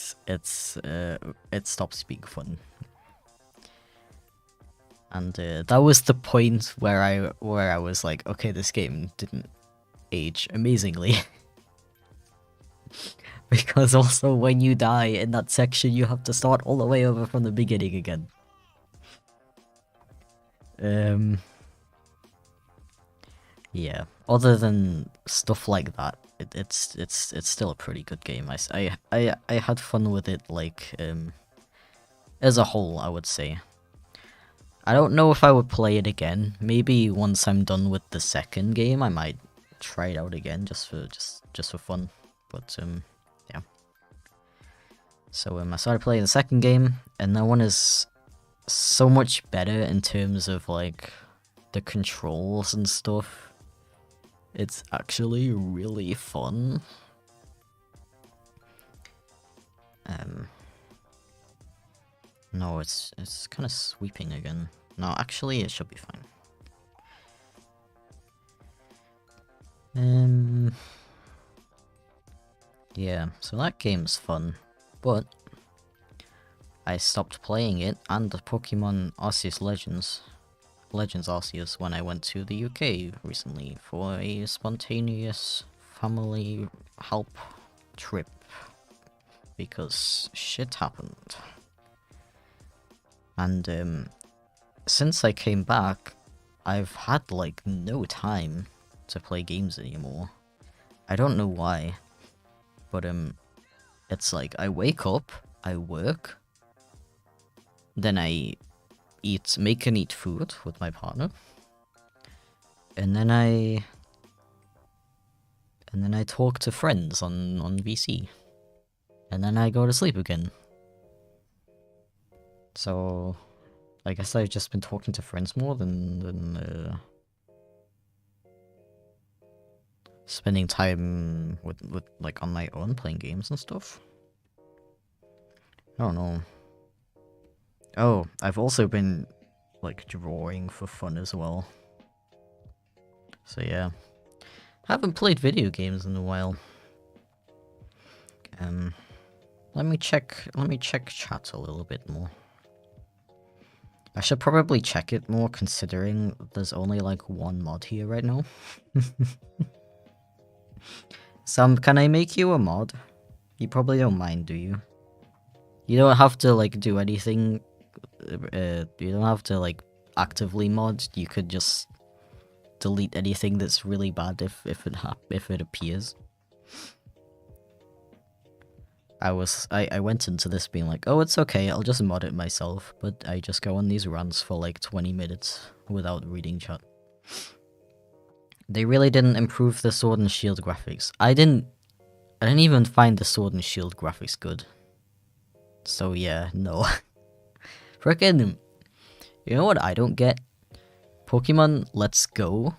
stops being fun. And that was the point where I was like, okay, this game didn't age amazingly. Because also when you die in that section, you have to start all the way over from the beginning again. Yeah. Other than stuff like that, it's still a pretty good game. I had fun with it, like as a whole, I would say. I don't know if I would play it again. Maybe once I'm done with the second game, I might try it out again just for fun. But yeah. So I started playing the second game, and that one is so much better in terms of like the controls and stuff. It's actually really fun. No, it's kind of sweeping again. No, actually, it should be fine. Yeah, so that game's fun, but I stopped playing it and the Pokemon Arceus Legends Arceus when I went to the UK recently for a spontaneous family help trip because shit happened. And since I came back, I've had like no time to play games anymore. I don't know why, but it's like I wake up, I work, then I make and eat food with my partner, and then I talk to friends on VC, and then I go to sleep again. So I guess I've just been talking to friends more than spending time with like on my own playing games and stuff. I don't know. Oh, I've also been like drawing for fun as well. So yeah. I haven't played video games in a while. Let me check chat a little bit more. I should probably check it more considering there's only like one mod here right now. Sam, can I make you a mod? You probably don't mind, do you? You don't have to like do anything. You don't have to like actively mod. You could just delete anything that's really bad if it appears. I went into this being like, oh, it's okay, I'll just mod it myself, but I just go on these rants for like 20 minutes without reading chat. They really didn't improve the Sword and Shield graphics. I didn't even find the Sword and Shield graphics good. So yeah, no. Frickin', you know what I don't get? Pokemon Let's Go,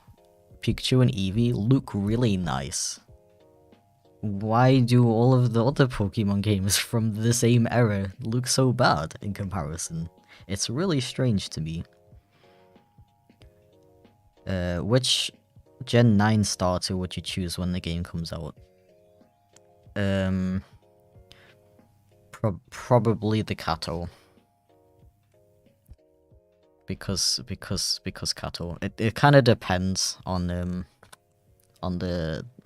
Pikachu and Eevee look really nice. Why do all of the other Pokemon games from the same era look so bad in comparison? It's really strange to me. Which Gen 9 starter would you choose when the game comes out? Probably the Kato. Because Kato. It kind of depends on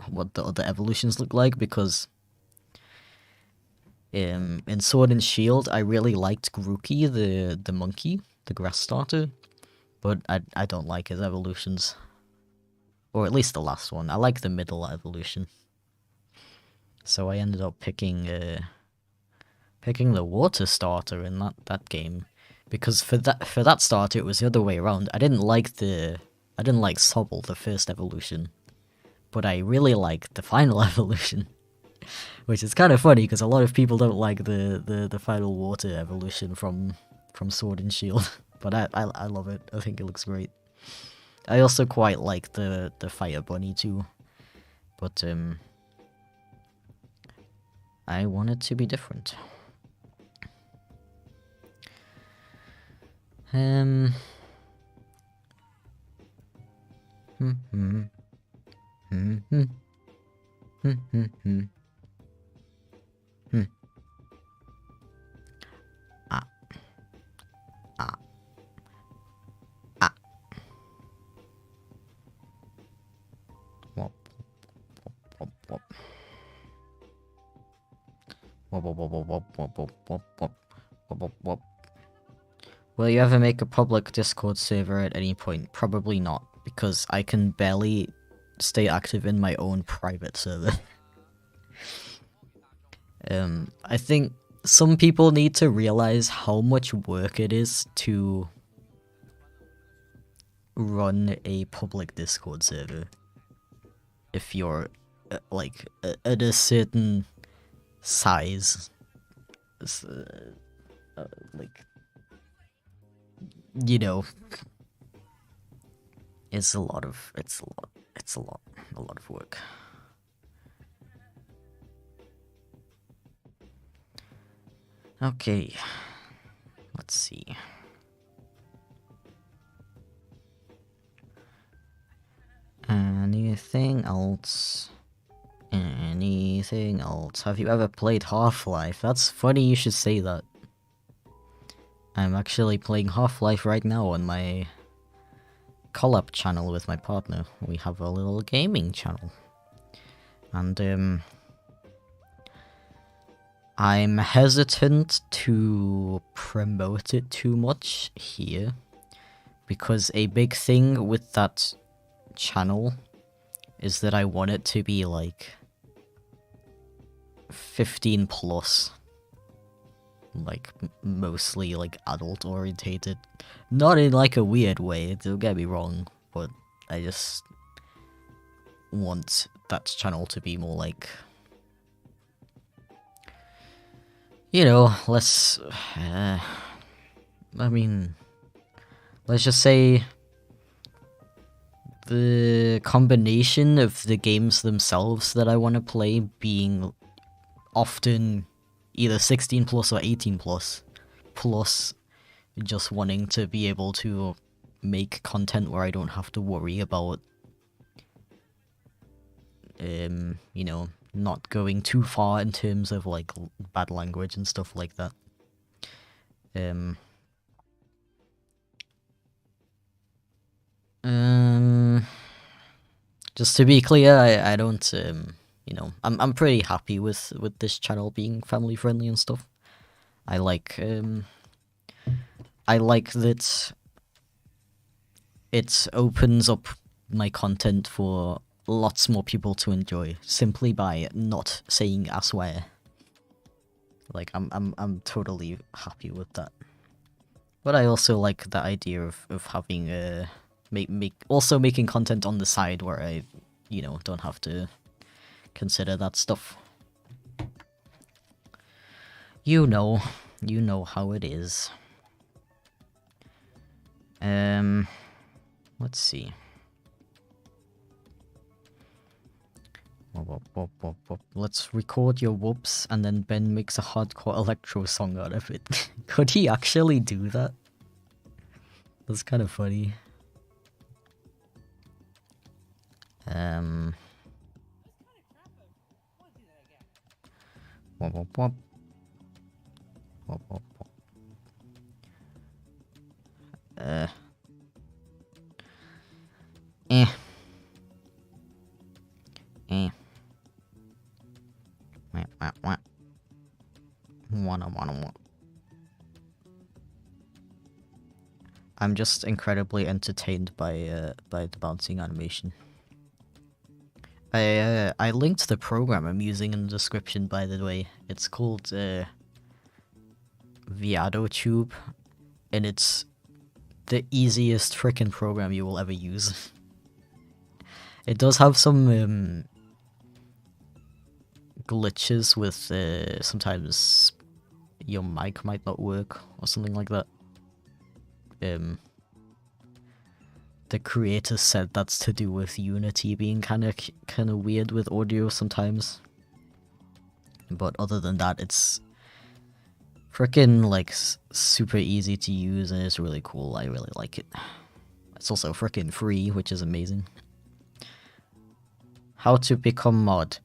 what the other evolutions look like, because in Sword and Shield I really liked Grookey, the monkey, the grass starter, but I don't like his evolutions, or at least the last one. I like the middle evolution, so I ended up picking the water starter in that game, because for that starter it was the other way around. I didn't like Sobble, the first evolution, but I really liked the final evolution, which is kind of funny because a lot of people don't like the final water evolution from Sword and Shield, but I love it. I think it looks great. I also quite like the Fire Bunny too, but I want it to be different. Ah. Ah. Ah. Wop. Wop. Wop. Wop. Wop. Wop. Wop. Wop. Wop. Wop. Wop. Wop. Wop. Wop. Will you ever make a public Discord server at any point? Probably not, because I can barely stay active in my own private server. I think some people need to realize how much work it is to run a public Discord server. If you're, like, at a certain size. Like, you know, it's a lot of work. Okay, let's see. Anything else? Anything else? Have you ever played Half-Life? That's funny you should say that. I'm actually playing Half-Life right now on my collab channel with my partner. We have a little gaming channel. And, I'm hesitant to promote it too much here, because a big thing with that channel is that I want it to be like 15 plus, like mostly like adult orientated, not in like a weird way, don't get me wrong, but I just want that channel to be more like, you know, less, I mean, let's just say the combination of the games themselves that I want to play being often either 16 plus or 18 plus, plus just wanting to be able to make content where I don't have to worry about, you know, not going too far in terms of like bad language and stuff like that. Just to be clear, I don't, you know, I'm pretty happy with this channel being family friendly and stuff. I like that it opens up my content for lots more people to enjoy simply by not saying I swear. Like, I'm totally happy with that. But I also like the idea of having also making content on the side where I, you know, don't have to consider that stuff. You know how it is. Let's see. Let's record your whoops and then Ben makes a hardcore electro song out of it. Could he actually do that? That's kind of funny. Wop, wop, wop. Wop, wop, wop. I'm just incredibly entertained by the bouncing animation. I linked the program I'm using in the description, by the way. It's called ViadoTube, and it's the easiest frickin' program you will ever use. It does have some glitches with sometimes your mic might not work or something like that. The creator said that's to do with Unity being kind of weird with audio sometimes. But other than that, it's freaking like super easy to use and it's really cool. I really like it. It's also freaking free, which is amazing. How to become mod.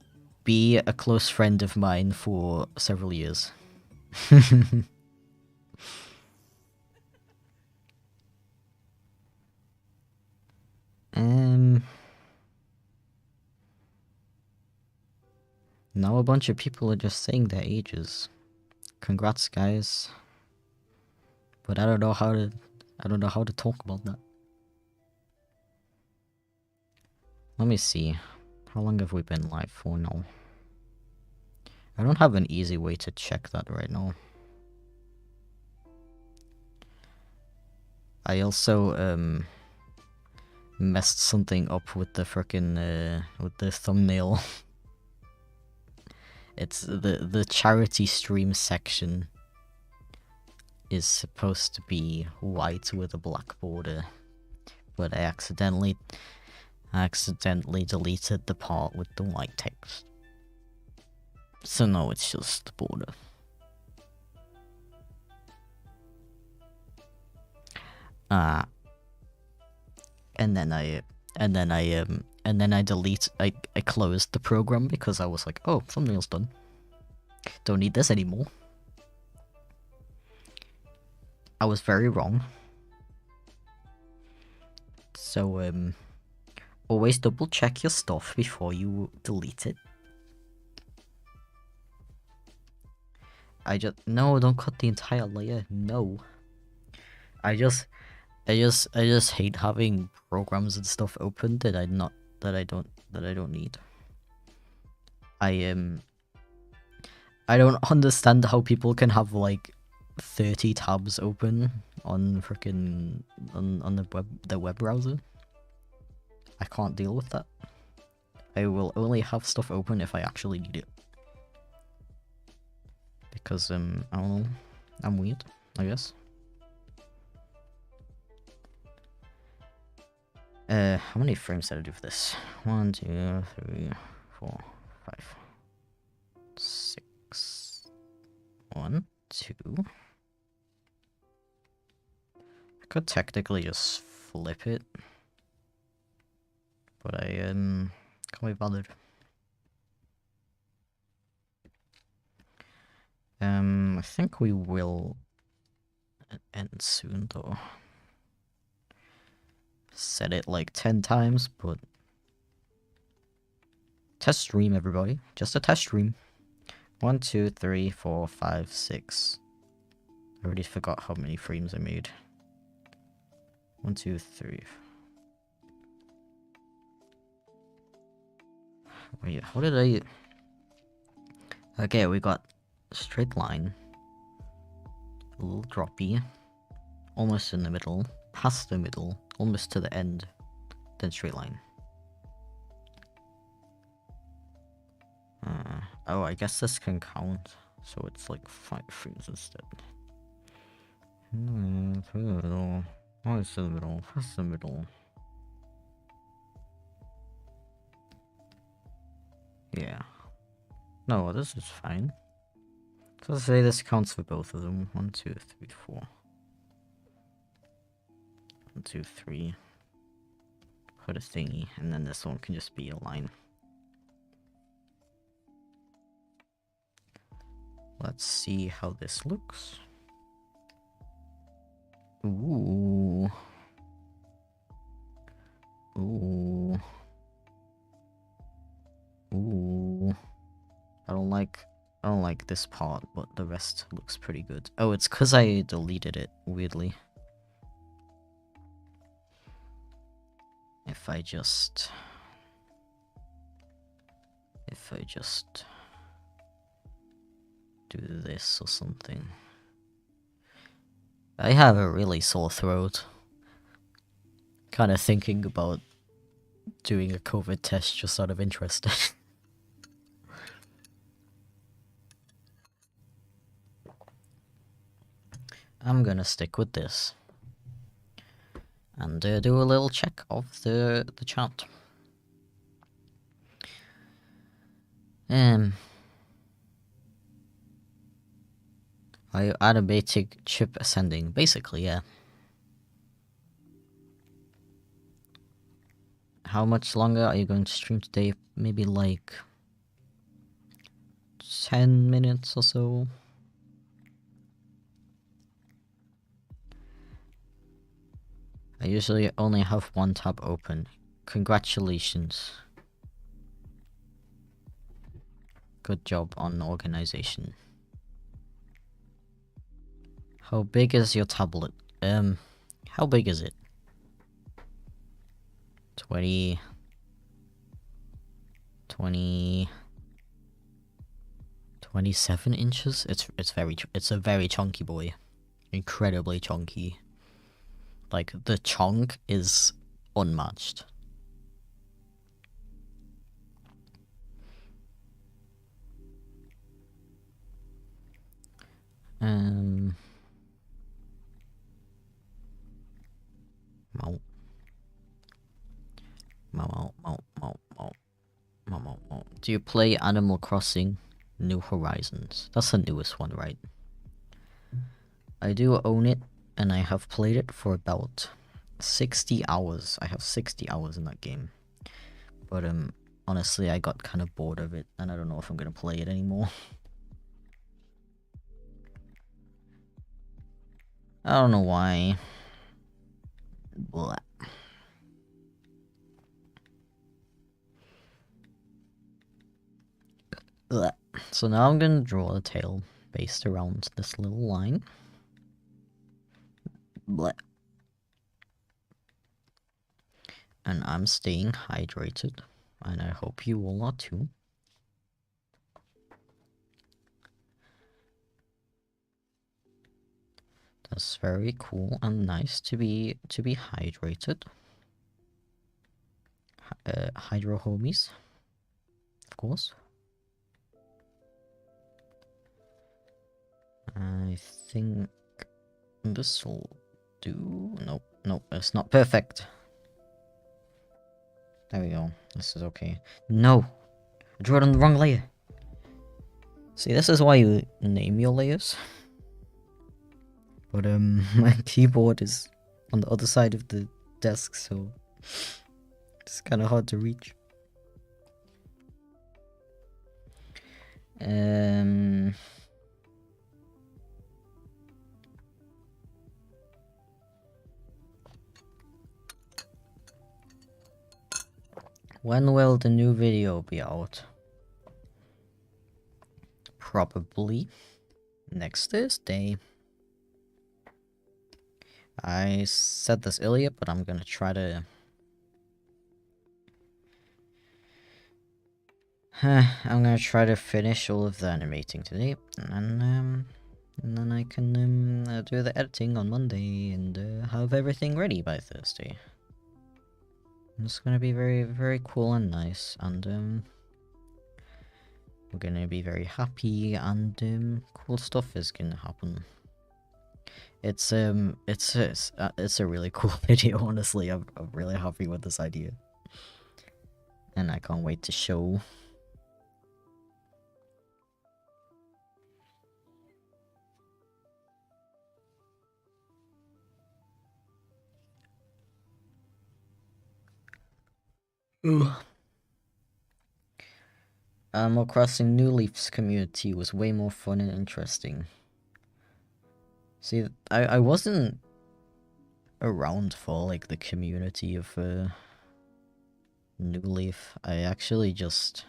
Be a close friend of mine for several years. Now a bunch of people are just saying their ages. Congrats, guys. But I don't know how to talk about that. Let me see. How long have we been live for now? I don't have an easy way to check that right now. I also messed something up with the frickin' with the thumbnail. It's the charity stream section is supposed to be white with a black border, but I accidentally deleted the part with the white text. So now it's just the border. And then I closed the program because I was like, oh, thumbnail's done. Don't need this anymore. I was very wrong. So always double check your stuff before you delete it. No, don't cut the entire layer. No. I just hate having programs and stuff open that I don't need. I don't understand how people can have like 30 tabs open on frickin' on the web browser. I can't deal with that. I will only have stuff open if I actually need it. Because I don't know, I'm weird, I guess. How many frames did I do for this? 1, 2, 3, 4, 5, 6. 1, 2. I could technically just flip it, but I can't be bothered. I think we will end soon though. Said it like 10 times, but test stream, everybody. Just a test stream. 1, 2, 3, 4, 5, 6. I already forgot how many frames I made. 1, 2, 3. Wait, how did I... Okay, we got straight line. A little droppy. Almost in the middle. Past the middle. Almost to the end. Then straight line. Oh, I guess this can count. So it's like 5 frames instead. Almost in the middle. Past the middle. Yeah. No, this is fine. So say this counts for both of them. 1, 2, 3, 4. 1, 2, 3. Put a thingy, and then this one can just be a line. Let's see how this looks. Ooh. Ooh. Ooh. I don't like this part, but the rest looks pretty good. Oh, it's because I deleted it, weirdly. If I just do this or something. I have a really sore throat. Kind of thinking about doing a COVID test just out of interest. I'm gonna stick with this. And do a little check of the chat. Automatic chip ascending, basically, yeah. How much longer are you going to stream today? Maybe like 10 minutes or so. I usually only have one tab open. Congratulations. Good job on organization. How big is your tablet? How big is it? 20... 27 inches? It's a very chunky boy. Incredibly chunky. Like, the chunk is unmatched. Mount. Do you play Animal Crossing New Horizons? That's the newest one, right? I do own it, and I have played it for about 60 hours. I have 60 hours in that game. But, honestly, I got kind of bored of it, and I don't know if I'm gonna play it anymore. I don't know why. Blah. Blah. So now I'm gonna draw a tail based around this little line. Blah. And I'm staying hydrated, and I hope you all are too. That's very cool and nice to be hydrated. Hydro homies, of course. I think this will do. Nope, it's not perfect. There we go. This is okay. No, I drew it on the wrong layer. See, this is why you name your layers. But my keyboard is on the other side of the desk, so it's kind of hard to reach. When will the new video be out? Probably next Thursday. I said this earlier, but I'm gonna try to... I'm gonna try to finish all of the animating today, and then I can do the editing on Monday and have everything ready by Thursday. It's gonna be very, very cool and nice, and we're gonna be very happy, and cool stuff is gonna happen. It's a really cool video, honestly. I'm really happy with this idea, and I can't wait to show. Animal Crossing New Leaf's community was way more fun and interesting. See, I wasn't around for, like, the community of New Leaf. I actually just...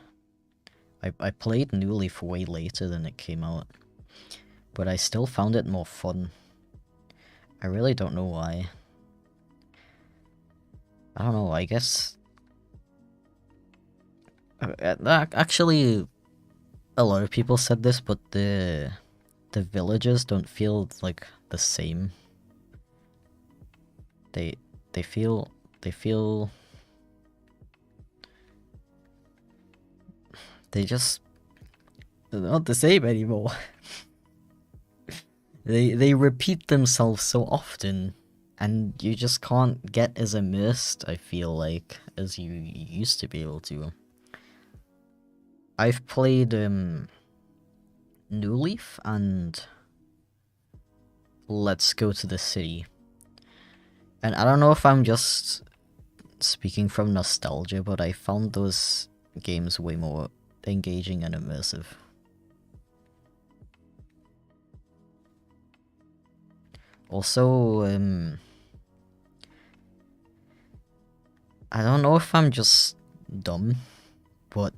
I played New Leaf way later than it came out. But I still found it more fun. I really don't know why. I don't know, I guess... Actually, a lot of people said this, but the villages don't feel like the same. They feel they're not the same anymore. they repeat themselves so often, and you just can't get as immersed, I feel like, as you used to be able to. I've played New Leaf and Let's Go to the City. And I don't know if I'm just speaking from nostalgia, but I found those games way more engaging and immersive. Also, I don't know if I'm just dumb, but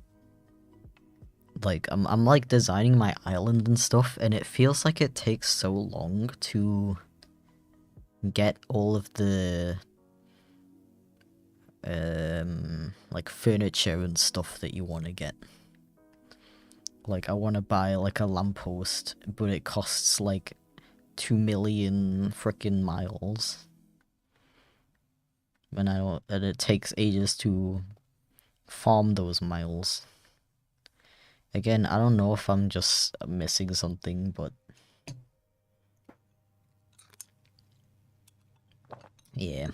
Like, I'm like designing my island and stuff, and it feels like it takes so long to get all of the like furniture and stuff that you want to get. Like, I want to buy like a lamppost, but it costs like 2 million freaking miles. And and it takes ages to farm those miles. Again, I don't know if I'm just missing something, but yeah.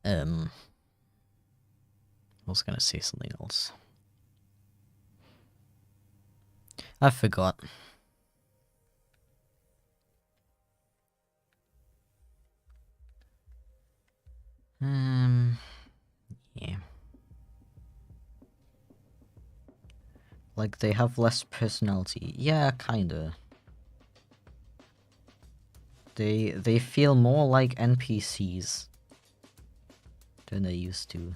I was gonna say something else. I forgot. Yeah. Like, they have less personality. Yeah, kinda. They feel more like NPCs than they used to.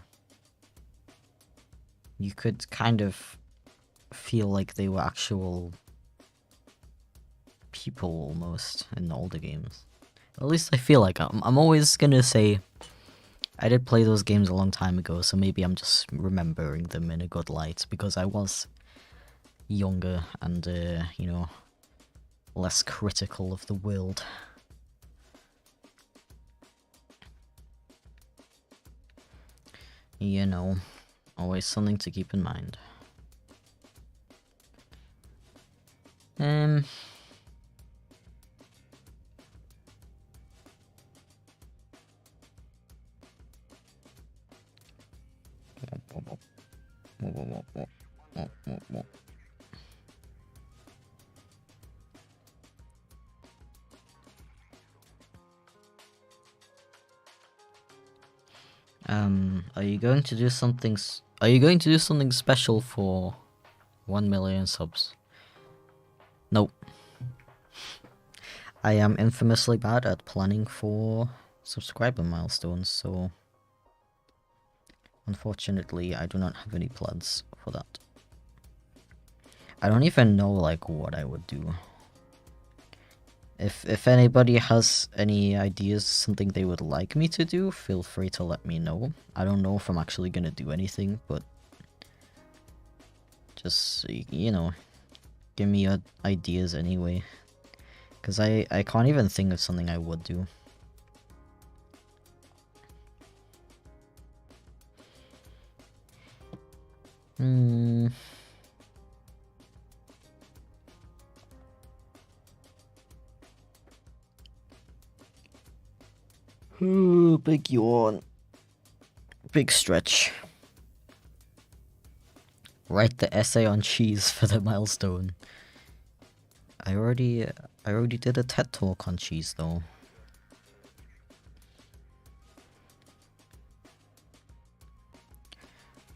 You could kind of feel like they were actual people almost in the older games. At least I feel like I'm always gonna say I did play those games a long time ago, so maybe I'm just remembering them in a good light because I was younger and you know, less critical of the world. You know, always something to keep in mind. Are you going to do something? Are you going to do something special for 1 million subs? Nope. I am infamously bad at planning for subscriber milestones, so unfortunately I do not have any plans for that. I don't even know like what I would do. If anybody has any ideas, something they would like me to do, feel free to let me know. I don't know if I'm actually gonna do anything, but just, you know, give me your ideas anyway. Because I can't even think of something I would do. Ooh, big yawn. Big stretch. Write the essay on cheese for the milestone. I already did a TED talk on cheese though.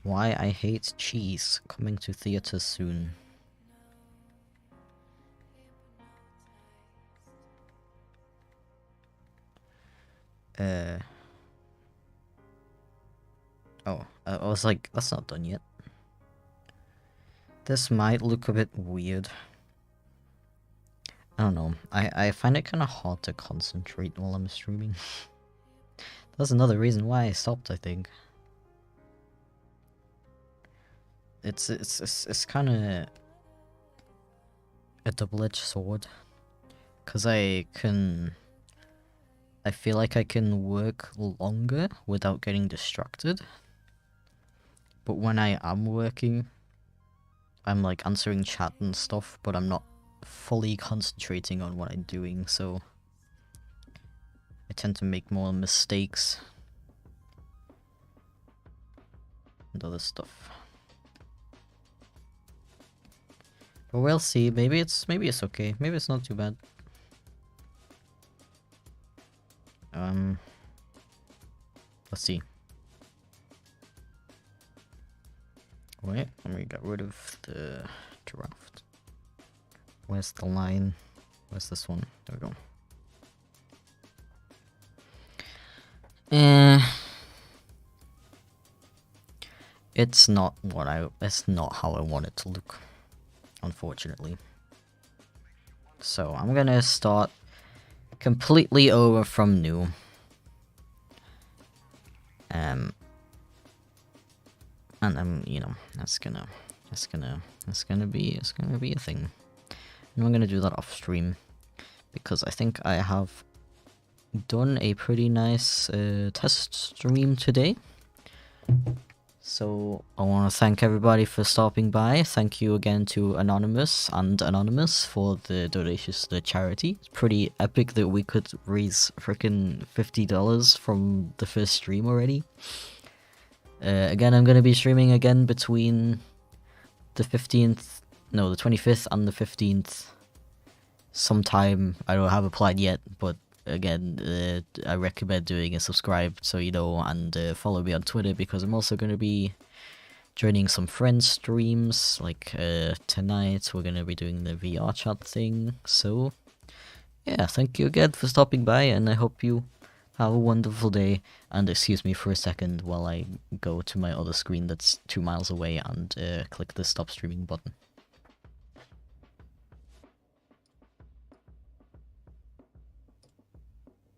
Why I hate cheese, coming to theaters soon. Oh, I was like, that's not done yet. This might look a bit weird. I don't know. I find it kind of hard to concentrate while I'm streaming. That's another reason why I stopped, I think. It's kind of a double-edged sword. Because I feel like I can work longer without getting distracted. But when I am working, I'm like answering chat and stuff, but I'm not fully concentrating on what I'm doing, so I tend to make more mistakes and other stuff. But we'll see. Maybe it's okay. Maybe it's not too bad. Let's see. Wait, let me get rid of the draft. Where's the line? Where's this one? There we go. it's not how I want it to look, unfortunately. So I'm gonna start completely over from new. And you know, that's gonna be a thing. And I'm gonna do that off stream because I think I have done a pretty nice test stream today. So I want to thank everybody for stopping by. Thank you again to Anonymous for the donations to the charity. It's pretty epic that we could raise freaking $50 from the first stream already. Again, I'm going to be streaming again between the 25th and the 15th. Sometime, I don't have a plan yet, but again, I recommend doing a subscribe so you know, and follow me on Twitter because I'm also going to be joining some friends' streams. Like tonight, we're going to be doing the VR chat thing. So, yeah, thank you again for stopping by, and I hope you have a wonderful day. And excuse me for a second while I go to my other screen that's 2 miles away and click the stop streaming button.